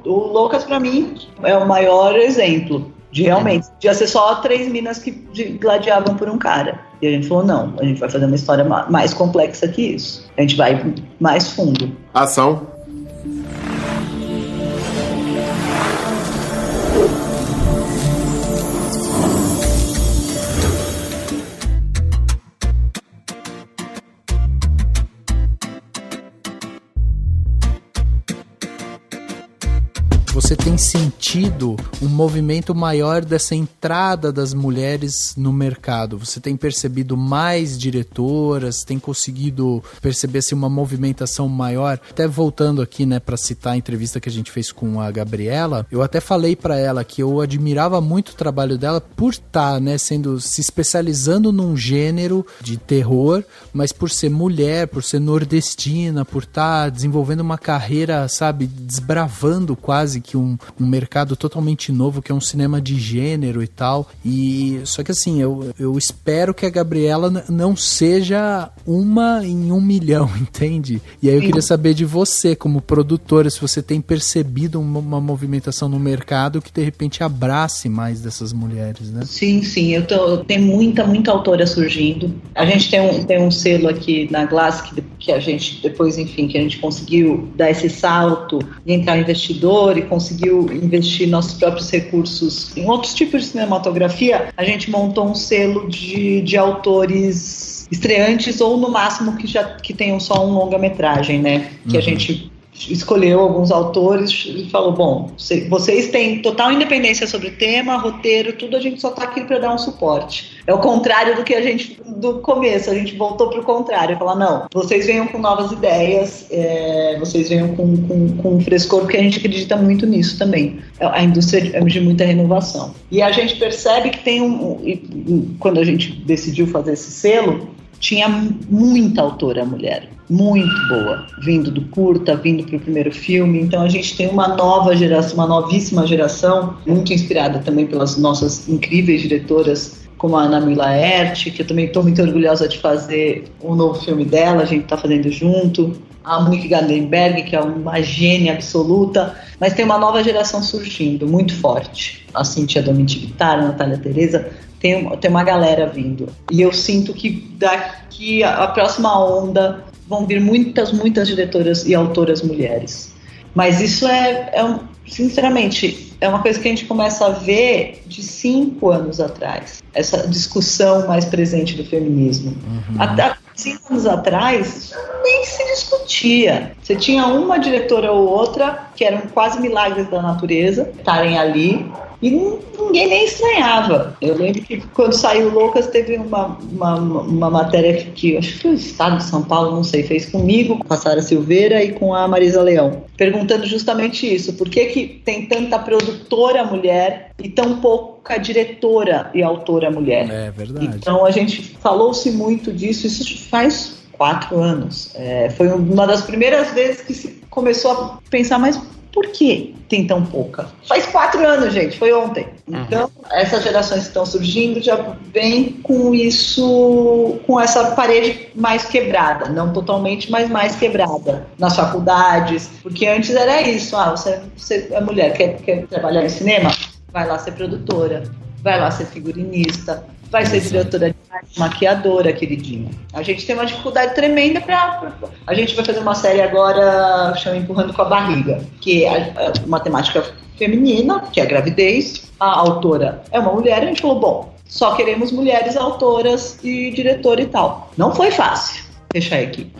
o Loucas pra mim é o maior exemplo de realmente, podia ser só 3 minas que gladiavam por um cara. E a gente falou, não, a gente vai fazer uma história mais complexa que isso. A gente vai mais fundo. Ação. Você tem sentido um movimento maior dessa entrada das mulheres no mercado? Você tem percebido mais diretoras? Tem conseguido perceber assim, uma movimentação maior? Até voltando aqui, né, para citar a entrevista que a gente fez com a Gabriela, eu até falei para ela que eu admirava muito o trabalho dela por estar, né, se especializando num gênero de terror, mas por ser mulher, por ser nordestina, por estar desenvolvendo uma carreira, sabe, desbravando quase que um mercado totalmente novo, que é um cinema de gênero e tal. E só que assim, eu espero que a Gabriela não seja uma em 1 milhão, entende? E aí eu queria saber de você, como produtora, se você tem percebido uma movimentação no mercado que de repente abrace mais dessas mulheres, né? Sim, tem muita autora surgindo. A gente tem um selo aqui na Glass que a gente depois, enfim, que a gente conseguiu dar esse salto e entrar investidor e conseguiu investir nossos próprios recursos em outros tipos de cinematografia. A gente montou um selo de autores estreantes ou no máximo que tenham só um longa-metragem, né? Que a gente escolheu alguns autores e falou, bom, vocês têm total independência sobre o tema, roteiro, tudo, a gente só tá aqui para dar um suporte. É o contrário do começo, a gente voltou pro contrário, falar, não, vocês venham com novas ideias, vocês venham com frescor, porque a gente acredita muito nisso também. A indústria é de muita renovação. E a gente percebe que quando a gente decidiu fazer esse selo, tinha muita autora mulher, muito boa, vindo do curta, vindo para o primeiro filme. Então a gente tem uma nova geração, uma novíssima geração, muito inspirada também pelas nossas incríveis diretoras, como a Ana Mila Ert, que eu também estou muito orgulhosa de fazer um novo filme dela, a gente está fazendo junto. A Monique Gandenberg, que é uma gênia absoluta, mas tem uma nova geração surgindo, muito forte. A Cíntia Domiti Vittar, a Natália Tereza, tem uma galera vindo. E eu sinto que daqui a próxima onda vão vir muitas diretoras e autoras mulheres. Mas isso sinceramente, é uma coisa que a gente começa a ver de 5 anos atrás. Essa discussão mais presente do feminismo. Até 5 anos atrás, nem se discutia. Você tinha uma diretora ou outra, que eram quase milagres da natureza, estarem ali, e ninguém nem estranhava. Eu lembro que quando saiu Loucas, teve uma matéria que acho que foi o Estado de São Paulo, não sei, fez comigo, com a Sara Silveira e com a Marisa Leão, perguntando justamente isso, por que tem tanta produtora mulher e tão pouca diretora e autora mulher? É verdade. Então a gente falou-se muito disso, isso faz 4 anos. Foi uma das primeiras vezes que se começou a pensar, mas por que tem tão pouca? Faz 4 anos, gente, foi ontem. Então, essas gerações que estão surgindo já vêm com isso, com essa parede mais quebrada, não totalmente, mas mais quebrada nas faculdades, porque antes era isso, você é mulher, quer trabalhar em cinema? Vai lá ser produtora, vai lá ser figurinista, vai ser diretora de arte, maquiadora, queridinha. A gente tem uma dificuldade tremenda a gente vai fazer uma série agora, chama Empurrando com a Barriga, que é uma temática feminina, que é a gravidez. A autora é uma mulher, e a gente falou, bom, só queremos mulheres autoras e diretora e tal. Não foi fácil fechar a equipe.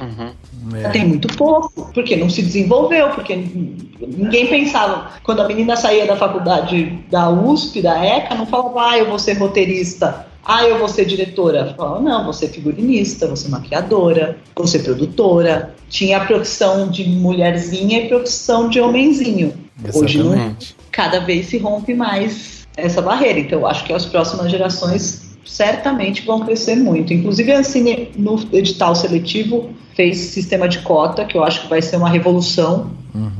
Tem muito pouco, porque não se desenvolveu, porque ninguém pensava. Quando a menina saía da faculdade da USP, da ECA, não falava, eu vou ser roteirista, eu vou ser diretora. Falava, não, vou ser figurinista, vou ser maquiadora, vou ser produtora. Tinha a profissão de mulherzinha e profissão de homenzinho. Exatamente. Hoje cada vez se rompe mais essa barreira. Então eu acho que as próximas gerações certamente vão crescer muito. Inclusive a Ancine, no edital seletivo, fez sistema de cota, que eu acho que vai ser uma revolução.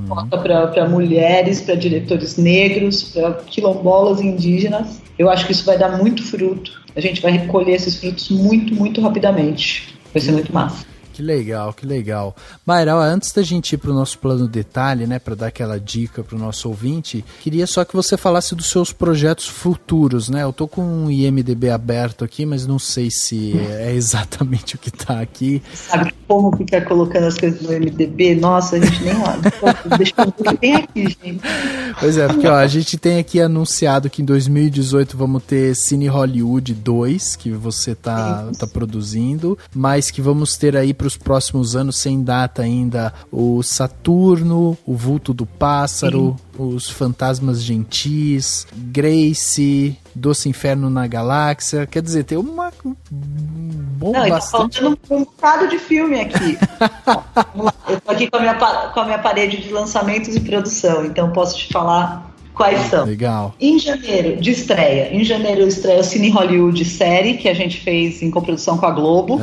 Cota para mulheres, para diretores negros, para quilombolas e indígenas. Eu acho que isso vai dar muito fruto. A gente vai recolher esses frutos muito, muito rapidamente. Vai ser muito massa. Que legal, que legal. Mayra, antes da gente ir para o nosso plano detalhe, né, para dar aquela dica para o nosso ouvinte, queria só que você falasse dos seus projetos futuros, né? Eu tô com um IMDb aberto aqui, mas não sei se é exatamente o que tá aqui. Sabe como ficar colocando as coisas no IMDb? Nossa, a gente nem olha. Deixa eu ver o que tem aqui, gente. Pois é, porque ó, a gente tem aqui anunciado que em 2018 vamos ter Cine Hollywood 2, que você tá produzindo, mas que vamos ter aí para os próximos anos, sem data ainda, o Saturno, o Vulto do Pássaro, os Fantasmas Gentis, Grace, Doce Inferno na Galáxia. Quer dizer, tem uma tá faltando um bocado de filme aqui. Vamos lá. Eu tô aqui com a minha parede de lançamentos e produção, então posso te falar quais são. Legal. Em janeiro, de estreia. Em janeiro estreia o Cine Hollywood série, que a gente fez em coprodução com a Globo,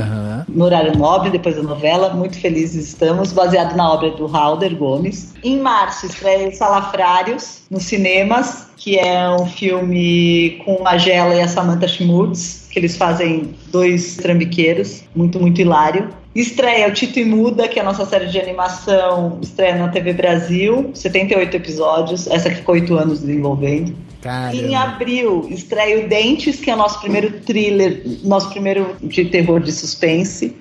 no horário nobre, depois da novela. Muito felizes estamos, baseado na obra do Halder Gomes. Em março estreia o Salafrários, nos cinemas, que é um filme com a Magela e a Samantha Schmutz, que eles fazem 2 trambiqueiros, muito, muito hilário. Estreia o Tito e Muda, que é a nossa série de animação, estreia na TV Brasil, 78 episódios, essa que ficou 8 anos desenvolvendo. Caramba. Em abril, estreia o Dentes, que é o nosso primeiro thriller, nosso primeiro de terror de suspense,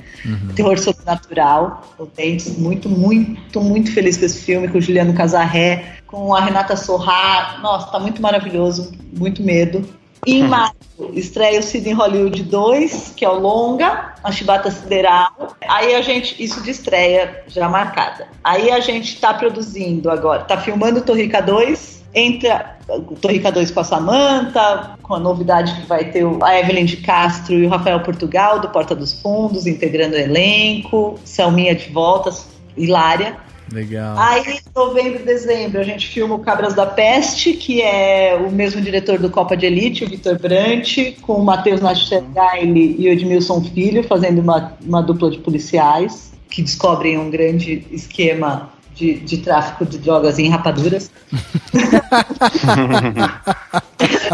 terror sobrenatural. O Dentes, muito, muito, muito feliz com esse filme, com o Juliano Casarré, com a Renata Sorrah. Nossa, tá muito maravilhoso, muito medo. E em março, estreia o Cine Hollywood 2, que é o longa, a Chibata Sideral. Aí a gente, isso de estreia já marcada. Aí a gente tá produzindo agora, tá filmando o Torrica 2, entra o Torrica 2 com a Samantha, com a novidade que vai ter a Evelyn de Castro e o Rafael Portugal, do Porta dos Fundos, integrando o elenco, Selminha de volta, hilária. Legal. Aí, novembro e dezembro, a gente filma o Cabras da Peste, que é o mesmo diretor do Copa de Elite, o Vitor Brandt, com o Matheus Nastergaile e o Edmilson Filho, fazendo uma dupla de policiais, que descobrem um grande esquema de tráfico de drogas em rapaduras.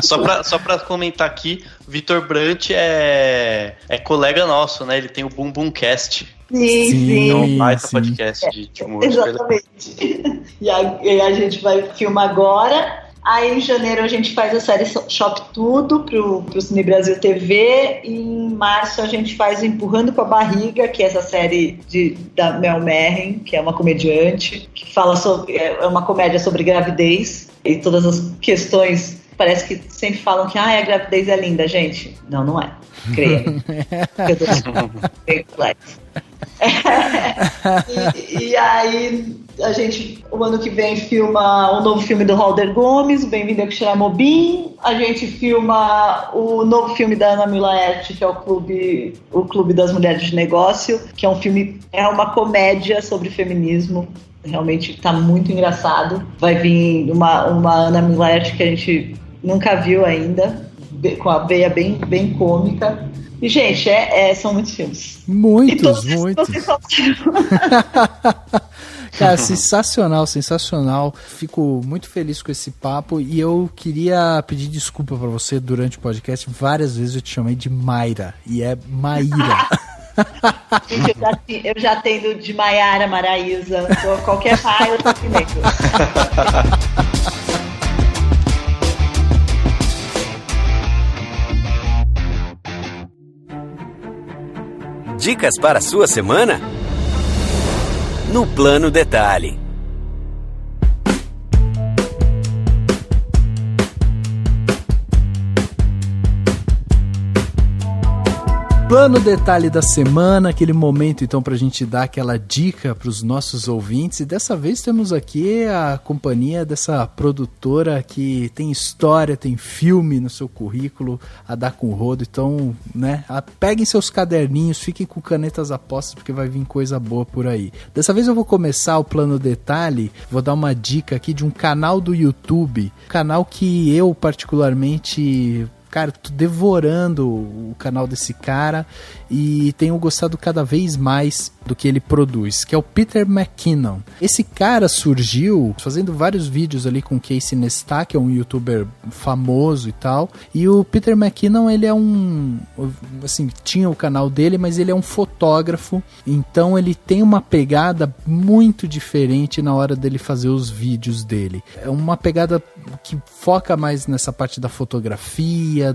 Só pra comentar aqui, o Vitor Brandt é colega nosso, né? Ele tem o Boom Boom Cast. Sim. É um baita podcast de humor. Exatamente. E a gente vai filmar agora. Aí em janeiro a gente faz a série Shop Tudo pro Cine Brasil TV. E em março a gente faz Empurrando com a Barriga, que é essa série da Mel Merren, que é uma comediante, que fala sobre. É uma comédia sobre gravidez e todas as questões. Parece que sempre falam que a gravidez é linda, gente. Não, não é. Creia. E aí a gente, o ano que vem, filma o novo filme do Halder Gomes, o Bem-vindo a Xeramobim. A gente filma o novo filme da Ana Mulaerte, que é o Clube das Mulheres de Negócio, que é um filme, é uma comédia sobre feminismo. Realmente tá muito engraçado. Vai vir uma Ana Mulaerte que a gente nunca viu ainda, com a veia bem, bem cômica. E, gente, são muitos filmes. Muitos. Cara, sensacional, sensacional. Fico muito feliz com esse papo e eu queria pedir desculpa pra você durante o podcast. Várias vezes eu te chamei de Mayra e é Maíra. Gente, eu já tenho de Maiara, Maraísa, qualquer raio eu tô primeiro. Dicas para a sua semana? No Plano Detalhe. Plano Detalhe da semana, aquele momento então pra gente dar aquela dica pros nossos ouvintes, e dessa vez temos aqui a companhia dessa produtora que tem história, tem filme no seu currículo a dar com o rodo, então, né, peguem seus caderninhos, fiquem com canetas apostas porque vai vir coisa boa por aí. Dessa vez eu vou começar o Plano Detalhe, vou dar uma dica aqui de um canal do YouTube, canal que eu particularmente... cara, tô devorando o canal desse cara e tenho gostado cada vez mais do que ele produz, que é o Peter McKinnon. Esse cara surgiu fazendo vários vídeos ali com Casey Neistat, que é um youtuber famoso e tal, e o Peter McKinnon, ele é assim, tinha o canal dele, mas ele é um fotógrafo, então ele tem uma pegada muito diferente na hora dele fazer os vídeos dele. É uma pegada que foca mais nessa parte da fotografia,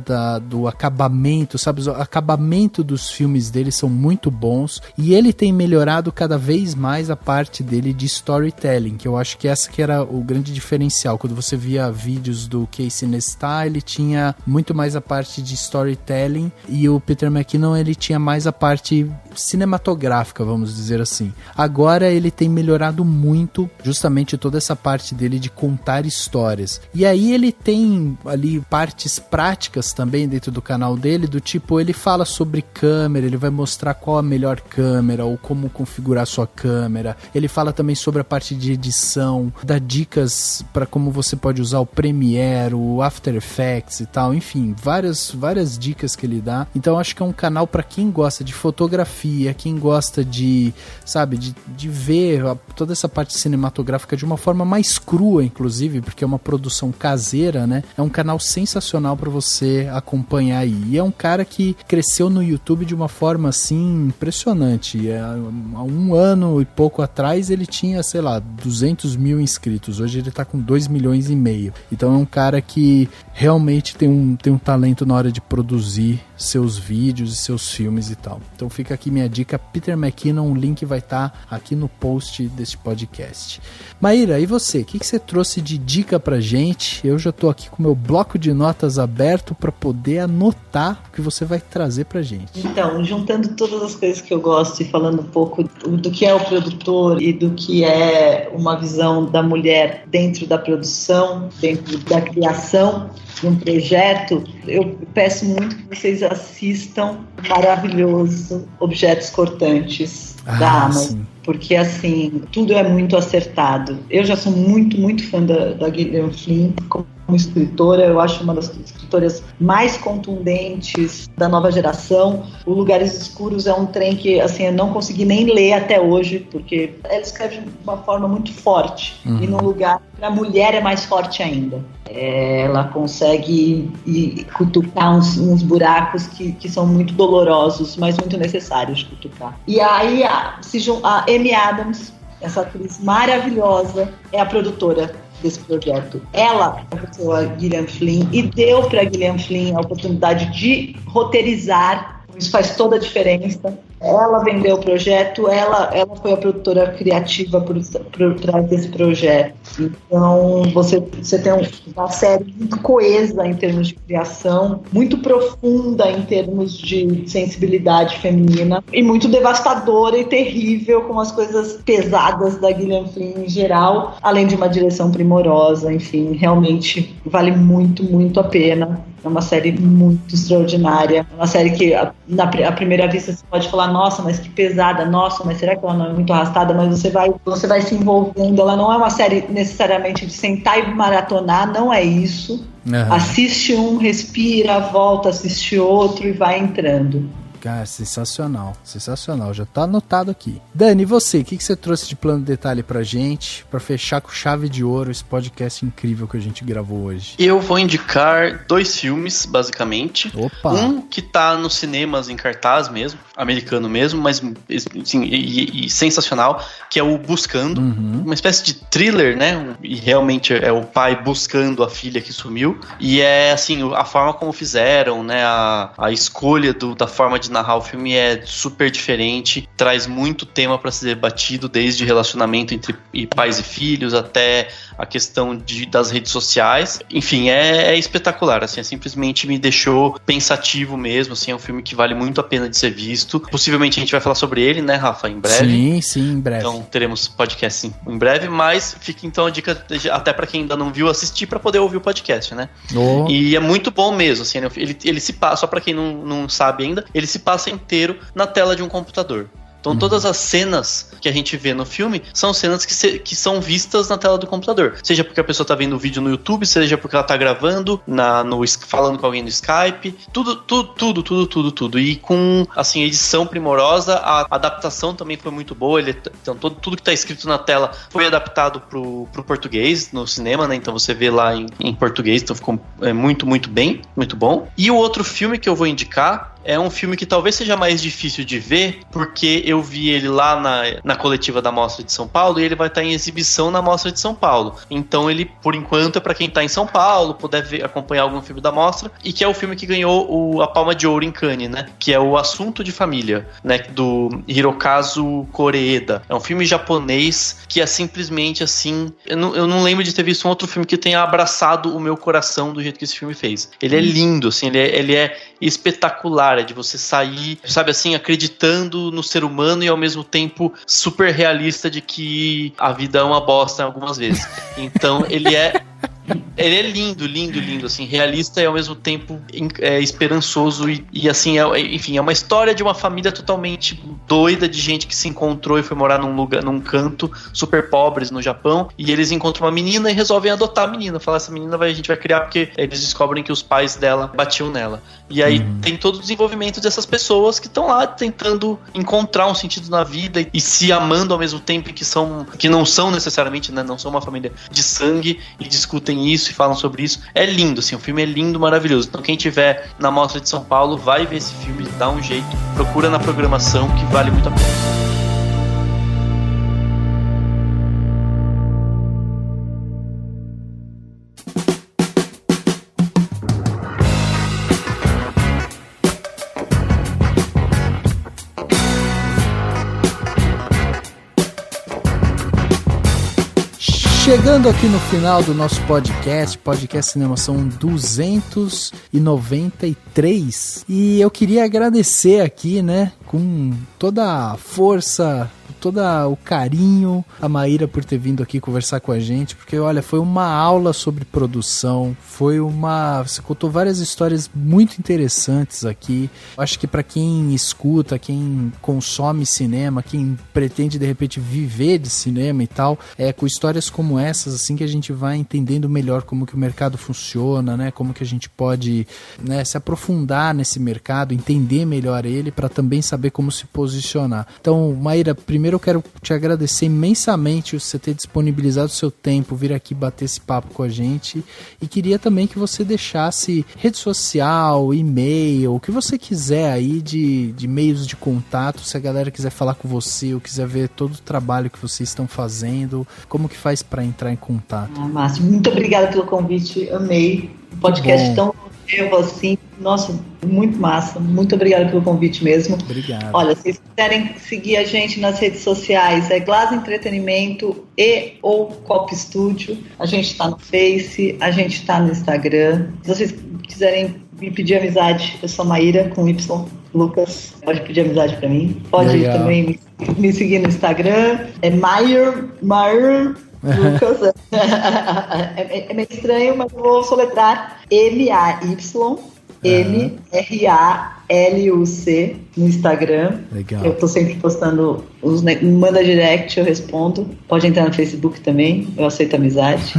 do acabamento, sabe? O acabamento dos filmes dele são muito bons, e ele tem melhorado cada vez mais a parte dele de storytelling, que eu acho que essa que era o grande diferencial. Quando você via vídeos do Casey Neistat, ele tinha muito mais a parte de storytelling, e o Peter McKinnon, ele tinha mais a parte cinematográfica, vamos dizer assim. Agora ele tem melhorado muito justamente toda essa parte dele de contar histórias. E aí ele tem ali partes práticas também dentro do canal dele, do tipo, ele fala sobre câmera, ele vai mostrar qual a melhor câmera ou como configurar sua câmera. Ele fala também sobre a parte de edição, dá dicas para como você pode usar o Premiere, o After Effects e tal, enfim, várias dicas que ele dá. Então acho que é um canal para quem gosta de fotografia, quem gosta de, sabe, de ver toda essa parte cinematográfica de uma forma mais crua, inclusive, porque é uma produção caseira, né? É um canal sensacional para você acompanhar aí. E é um cara que cresceu no YouTube de uma forma assim impressionante. Há um ano e pouco atrás ele tinha, sei lá, 200 mil inscritos. Hoje ele tá com 2,5 milhões. Então é um cara que realmente tem um talento na hora de produzir seus vídeos e seus filmes e tal. Então fica aqui minha dica, Peter McKinnon, o link vai estar aqui no post deste podcast. Maíra, e você? O que você trouxe de dica pra gente? Eu já tô aqui com meu bloco de notas aberto para poder anotar o que você vai trazer pra gente. Então, juntando todas as coisas que eu gosto e falando um pouco do que é o produtor e do que é uma visão da mulher dentro da produção, dentro da criação de um projeto, eu peço muito que vocês assistam o maravilhoso Objetos Cortantes da Amazon. Sim. Porque, assim, tudo é muito acertado. Eu já sou muito, muito fã da Gillian Flynn como escritora. Eu acho uma das escritoras mais contundentes da nova geração. O Lugares Escuros é um trem que, assim, eu não consegui nem ler até hoje, porque ela escreve de uma forma muito forte. E num lugar que a mulher é mais forte ainda. Ela consegue cutucar uns buracos que são muito dolorosos, mas muito necessários de cutucar. E aí a Amy Adams, essa atriz maravilhosa, é a produtora desse projeto. Ela é a Gillian Flynn e deu para a Gillian Flynn a oportunidade de roteirizar. Isso faz toda a diferença. Ela vendeu o projeto, ela foi a produtora criativa por trás desse projeto. Então, você tem uma série muito coesa em termos de criação, muito profunda em termos de sensibilidade feminina e muito devastadora e terrível com as coisas pesadas da Gillian Flynn em geral, além de uma direção primorosa. Enfim, realmente vale muito, muito a pena. É uma série muito extraordinária. Uma série que, à primeira vista, você pode falar, nossa, mas que pesada, nossa, mas será que ela não é muito arrastada? Mas você vai se envolvendo. Ela não é uma série necessariamente de sentar e maratonar, não é isso. Assiste um, respira, volta, assiste outro e vai entrando. Cara, sensacional, sensacional, já tá anotado aqui. Dani, e você, o que você trouxe de plano de detalhe pra gente, pra fechar com chave de ouro esse podcast incrível que a gente gravou hoje? Eu vou indicar 2 filmes, basicamente. Opa! Um que tá nos cinemas em cartaz mesmo, americano mesmo, mas assim, e sensacional, que é o Buscando, uma espécie de thriller, né? E realmente é o pai buscando a filha que sumiu, e é assim, a forma como fizeram, né? A escolha da forma de narrar o filme é super diferente, traz muito tema para ser debatido, desde relacionamento entre pais e filhos até a questão das redes sociais. Enfim, é espetacular, assim, simplesmente me deixou pensativo mesmo, assim, é um filme que vale muito a pena de ser visto. Possivelmente a gente vai falar sobre ele, né, Rafa, em breve. Sim, em breve. Então teremos podcast em breve, mas fica então a dica até para quem ainda não viu, assistir para poder ouvir o podcast, né? E é muito bom mesmo, assim, ele se passa, só para quem não sabe ainda, ele se passa inteiro na tela de um computador. Então todas as cenas que a gente vê no filme são cenas que são vistas na tela do computador. Seja porque a pessoa tá vendo o vídeo no YouTube, seja porque ela tá gravando, falando com alguém no Skype. Tudo. E com, assim, edição primorosa, a adaptação também foi muito boa. Então tudo que tá escrito na tela foi adaptado pro português no cinema, né? Então você vê lá em português, então ficou muito, muito bem, muito bom. E o outro filme que eu vou indicar é um filme que talvez seja mais difícil de ver, porque eu vi ele lá na coletiva da Mostra de São Paulo e ele vai estar em exibição na Mostra de São Paulo. Então ele, por enquanto, é para quem tá em São Paulo, puder acompanhar algum filme da Mostra, e que é o filme que ganhou a Palma de Ouro em Cannes, né? Que é o Assunto de Família, né? Do Hirokazu Koreeda. É um filme japonês que é simplesmente assim... Eu não lembro de ter visto um outro filme que tenha abraçado o meu coração do jeito que esse filme fez. Ele é lindo, assim, ele é espetacular, é de você sair, sabe assim, acreditando no ser humano e ao mesmo tempo super realista de que a vida é uma bosta algumas vezes. Então ele é lindo, assim, realista e ao mesmo tempo esperançoso e assim, enfim, é uma história de uma família totalmente doida, de gente que se encontrou e foi morar num canto super pobres no Japão, e eles encontram uma menina e resolvem adotar a menina, falar, essa menina a gente vai criar, porque eles descobrem que os pais dela batiam nela. E aí tem todo o desenvolvimento dessas pessoas que estão lá tentando encontrar um sentido na vida e se amando ao mesmo tempo, que não são necessariamente, né, não são uma família de sangue, e discutem isso e falam sobre isso. É lindo, assim, o filme é lindo, maravilhoso. Então quem tiver na Mostra de São Paulo, vai ver esse filme, dá um jeito, procura na programação, que vale muito a pena. Chegando aqui no final do nosso podcast Cinemação 293, e eu queria agradecer aqui, né, com toda a força, todo o carinho, a Maíra por ter vindo aqui conversar com a gente, porque olha, foi uma aula sobre produção, você contou várias histórias muito interessantes aqui. Acho que para quem escuta, quem consome cinema, quem pretende de repente viver de cinema e tal, com histórias como essas, assim, que a gente vai entendendo melhor como que o mercado funciona, né, como que a gente pode, né, se aprofundar nesse mercado, entender melhor ele, para também saber como se posicionar. Então, Maíra, primeiro eu quero te agradecer imensamente você ter disponibilizado o seu tempo, vir aqui bater esse papo com a gente, e queria também que você deixasse rede social, e-mail, o que você quiser aí de meios de contato, se a galera quiser falar com você ou quiser ver todo o trabalho que vocês estão fazendo, como que faz para entrar em contato? Márcio, muito obrigada pelo convite, amei o podcast tão longevo assim, nossa, muito massa, muito obrigada pelo convite mesmo. Obrigado. Olha, se vocês quiserem seguir a gente nas redes sociais, é Glass Entretenimento e ou Cop Studio, a gente está no Face, a gente está no Instagram. Se vocês quiserem me pedir amizade, eu sou Maíra com Y Lucas, pode pedir amizade para mim, pode também me seguir no Instagram, é Mayer Lucas, é meio estranho, mas eu vou soletrar MAYMRALUC no Instagram. Legal. Eu tô sempre postando, manda direct, eu respondo. Pode entrar no Facebook também, eu aceito amizade.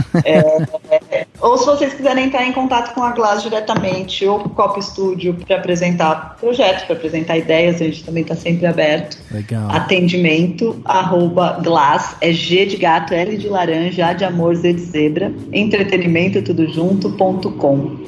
Ou se vocês quiserem entrar em contato com a Glass diretamente, ou com o Cop Studio, para apresentar projetos, para apresentar ideias, a gente também está sempre aberto. Legal. Atendimento @glass, é G de gato, L de laranja, A de amor, Z de zebra, entretenimento tudo junto.com.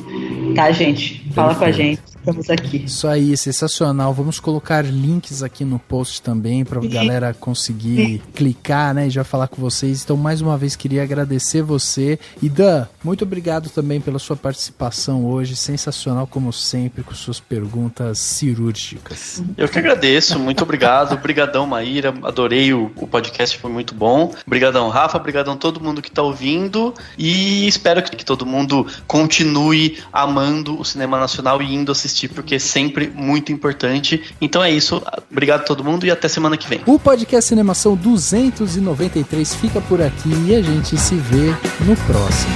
Tá, gente? Fala com a gente. Estamos aqui. Isso aí, sensacional. Vamos colocar links aqui no post também para a galera conseguir clicar, né, e já falar com vocês. Então, mais uma vez, queria agradecer você. E Dan, muito obrigado também pela sua participação hoje. Sensacional, como sempre, com suas perguntas cirúrgicas. Eu que agradeço. Muito obrigado. Obrigadão, Maíra. Adorei o podcast, foi muito bom. Obrigadão, Rafa. Obrigadão todo mundo que está ouvindo. E espero que todo mundo continue amando o cinema nacional e indo assistir, porque é sempre muito importante. Então é isso, obrigado a todo mundo e até semana que vem. O podcast Cinemação 293 fica por aqui e a gente se vê no próximo.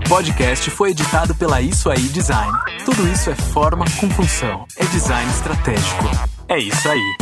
podcast foi editado pela Isso Aí Design. Tudo isso é forma com função. É design estratégico. É isso aí.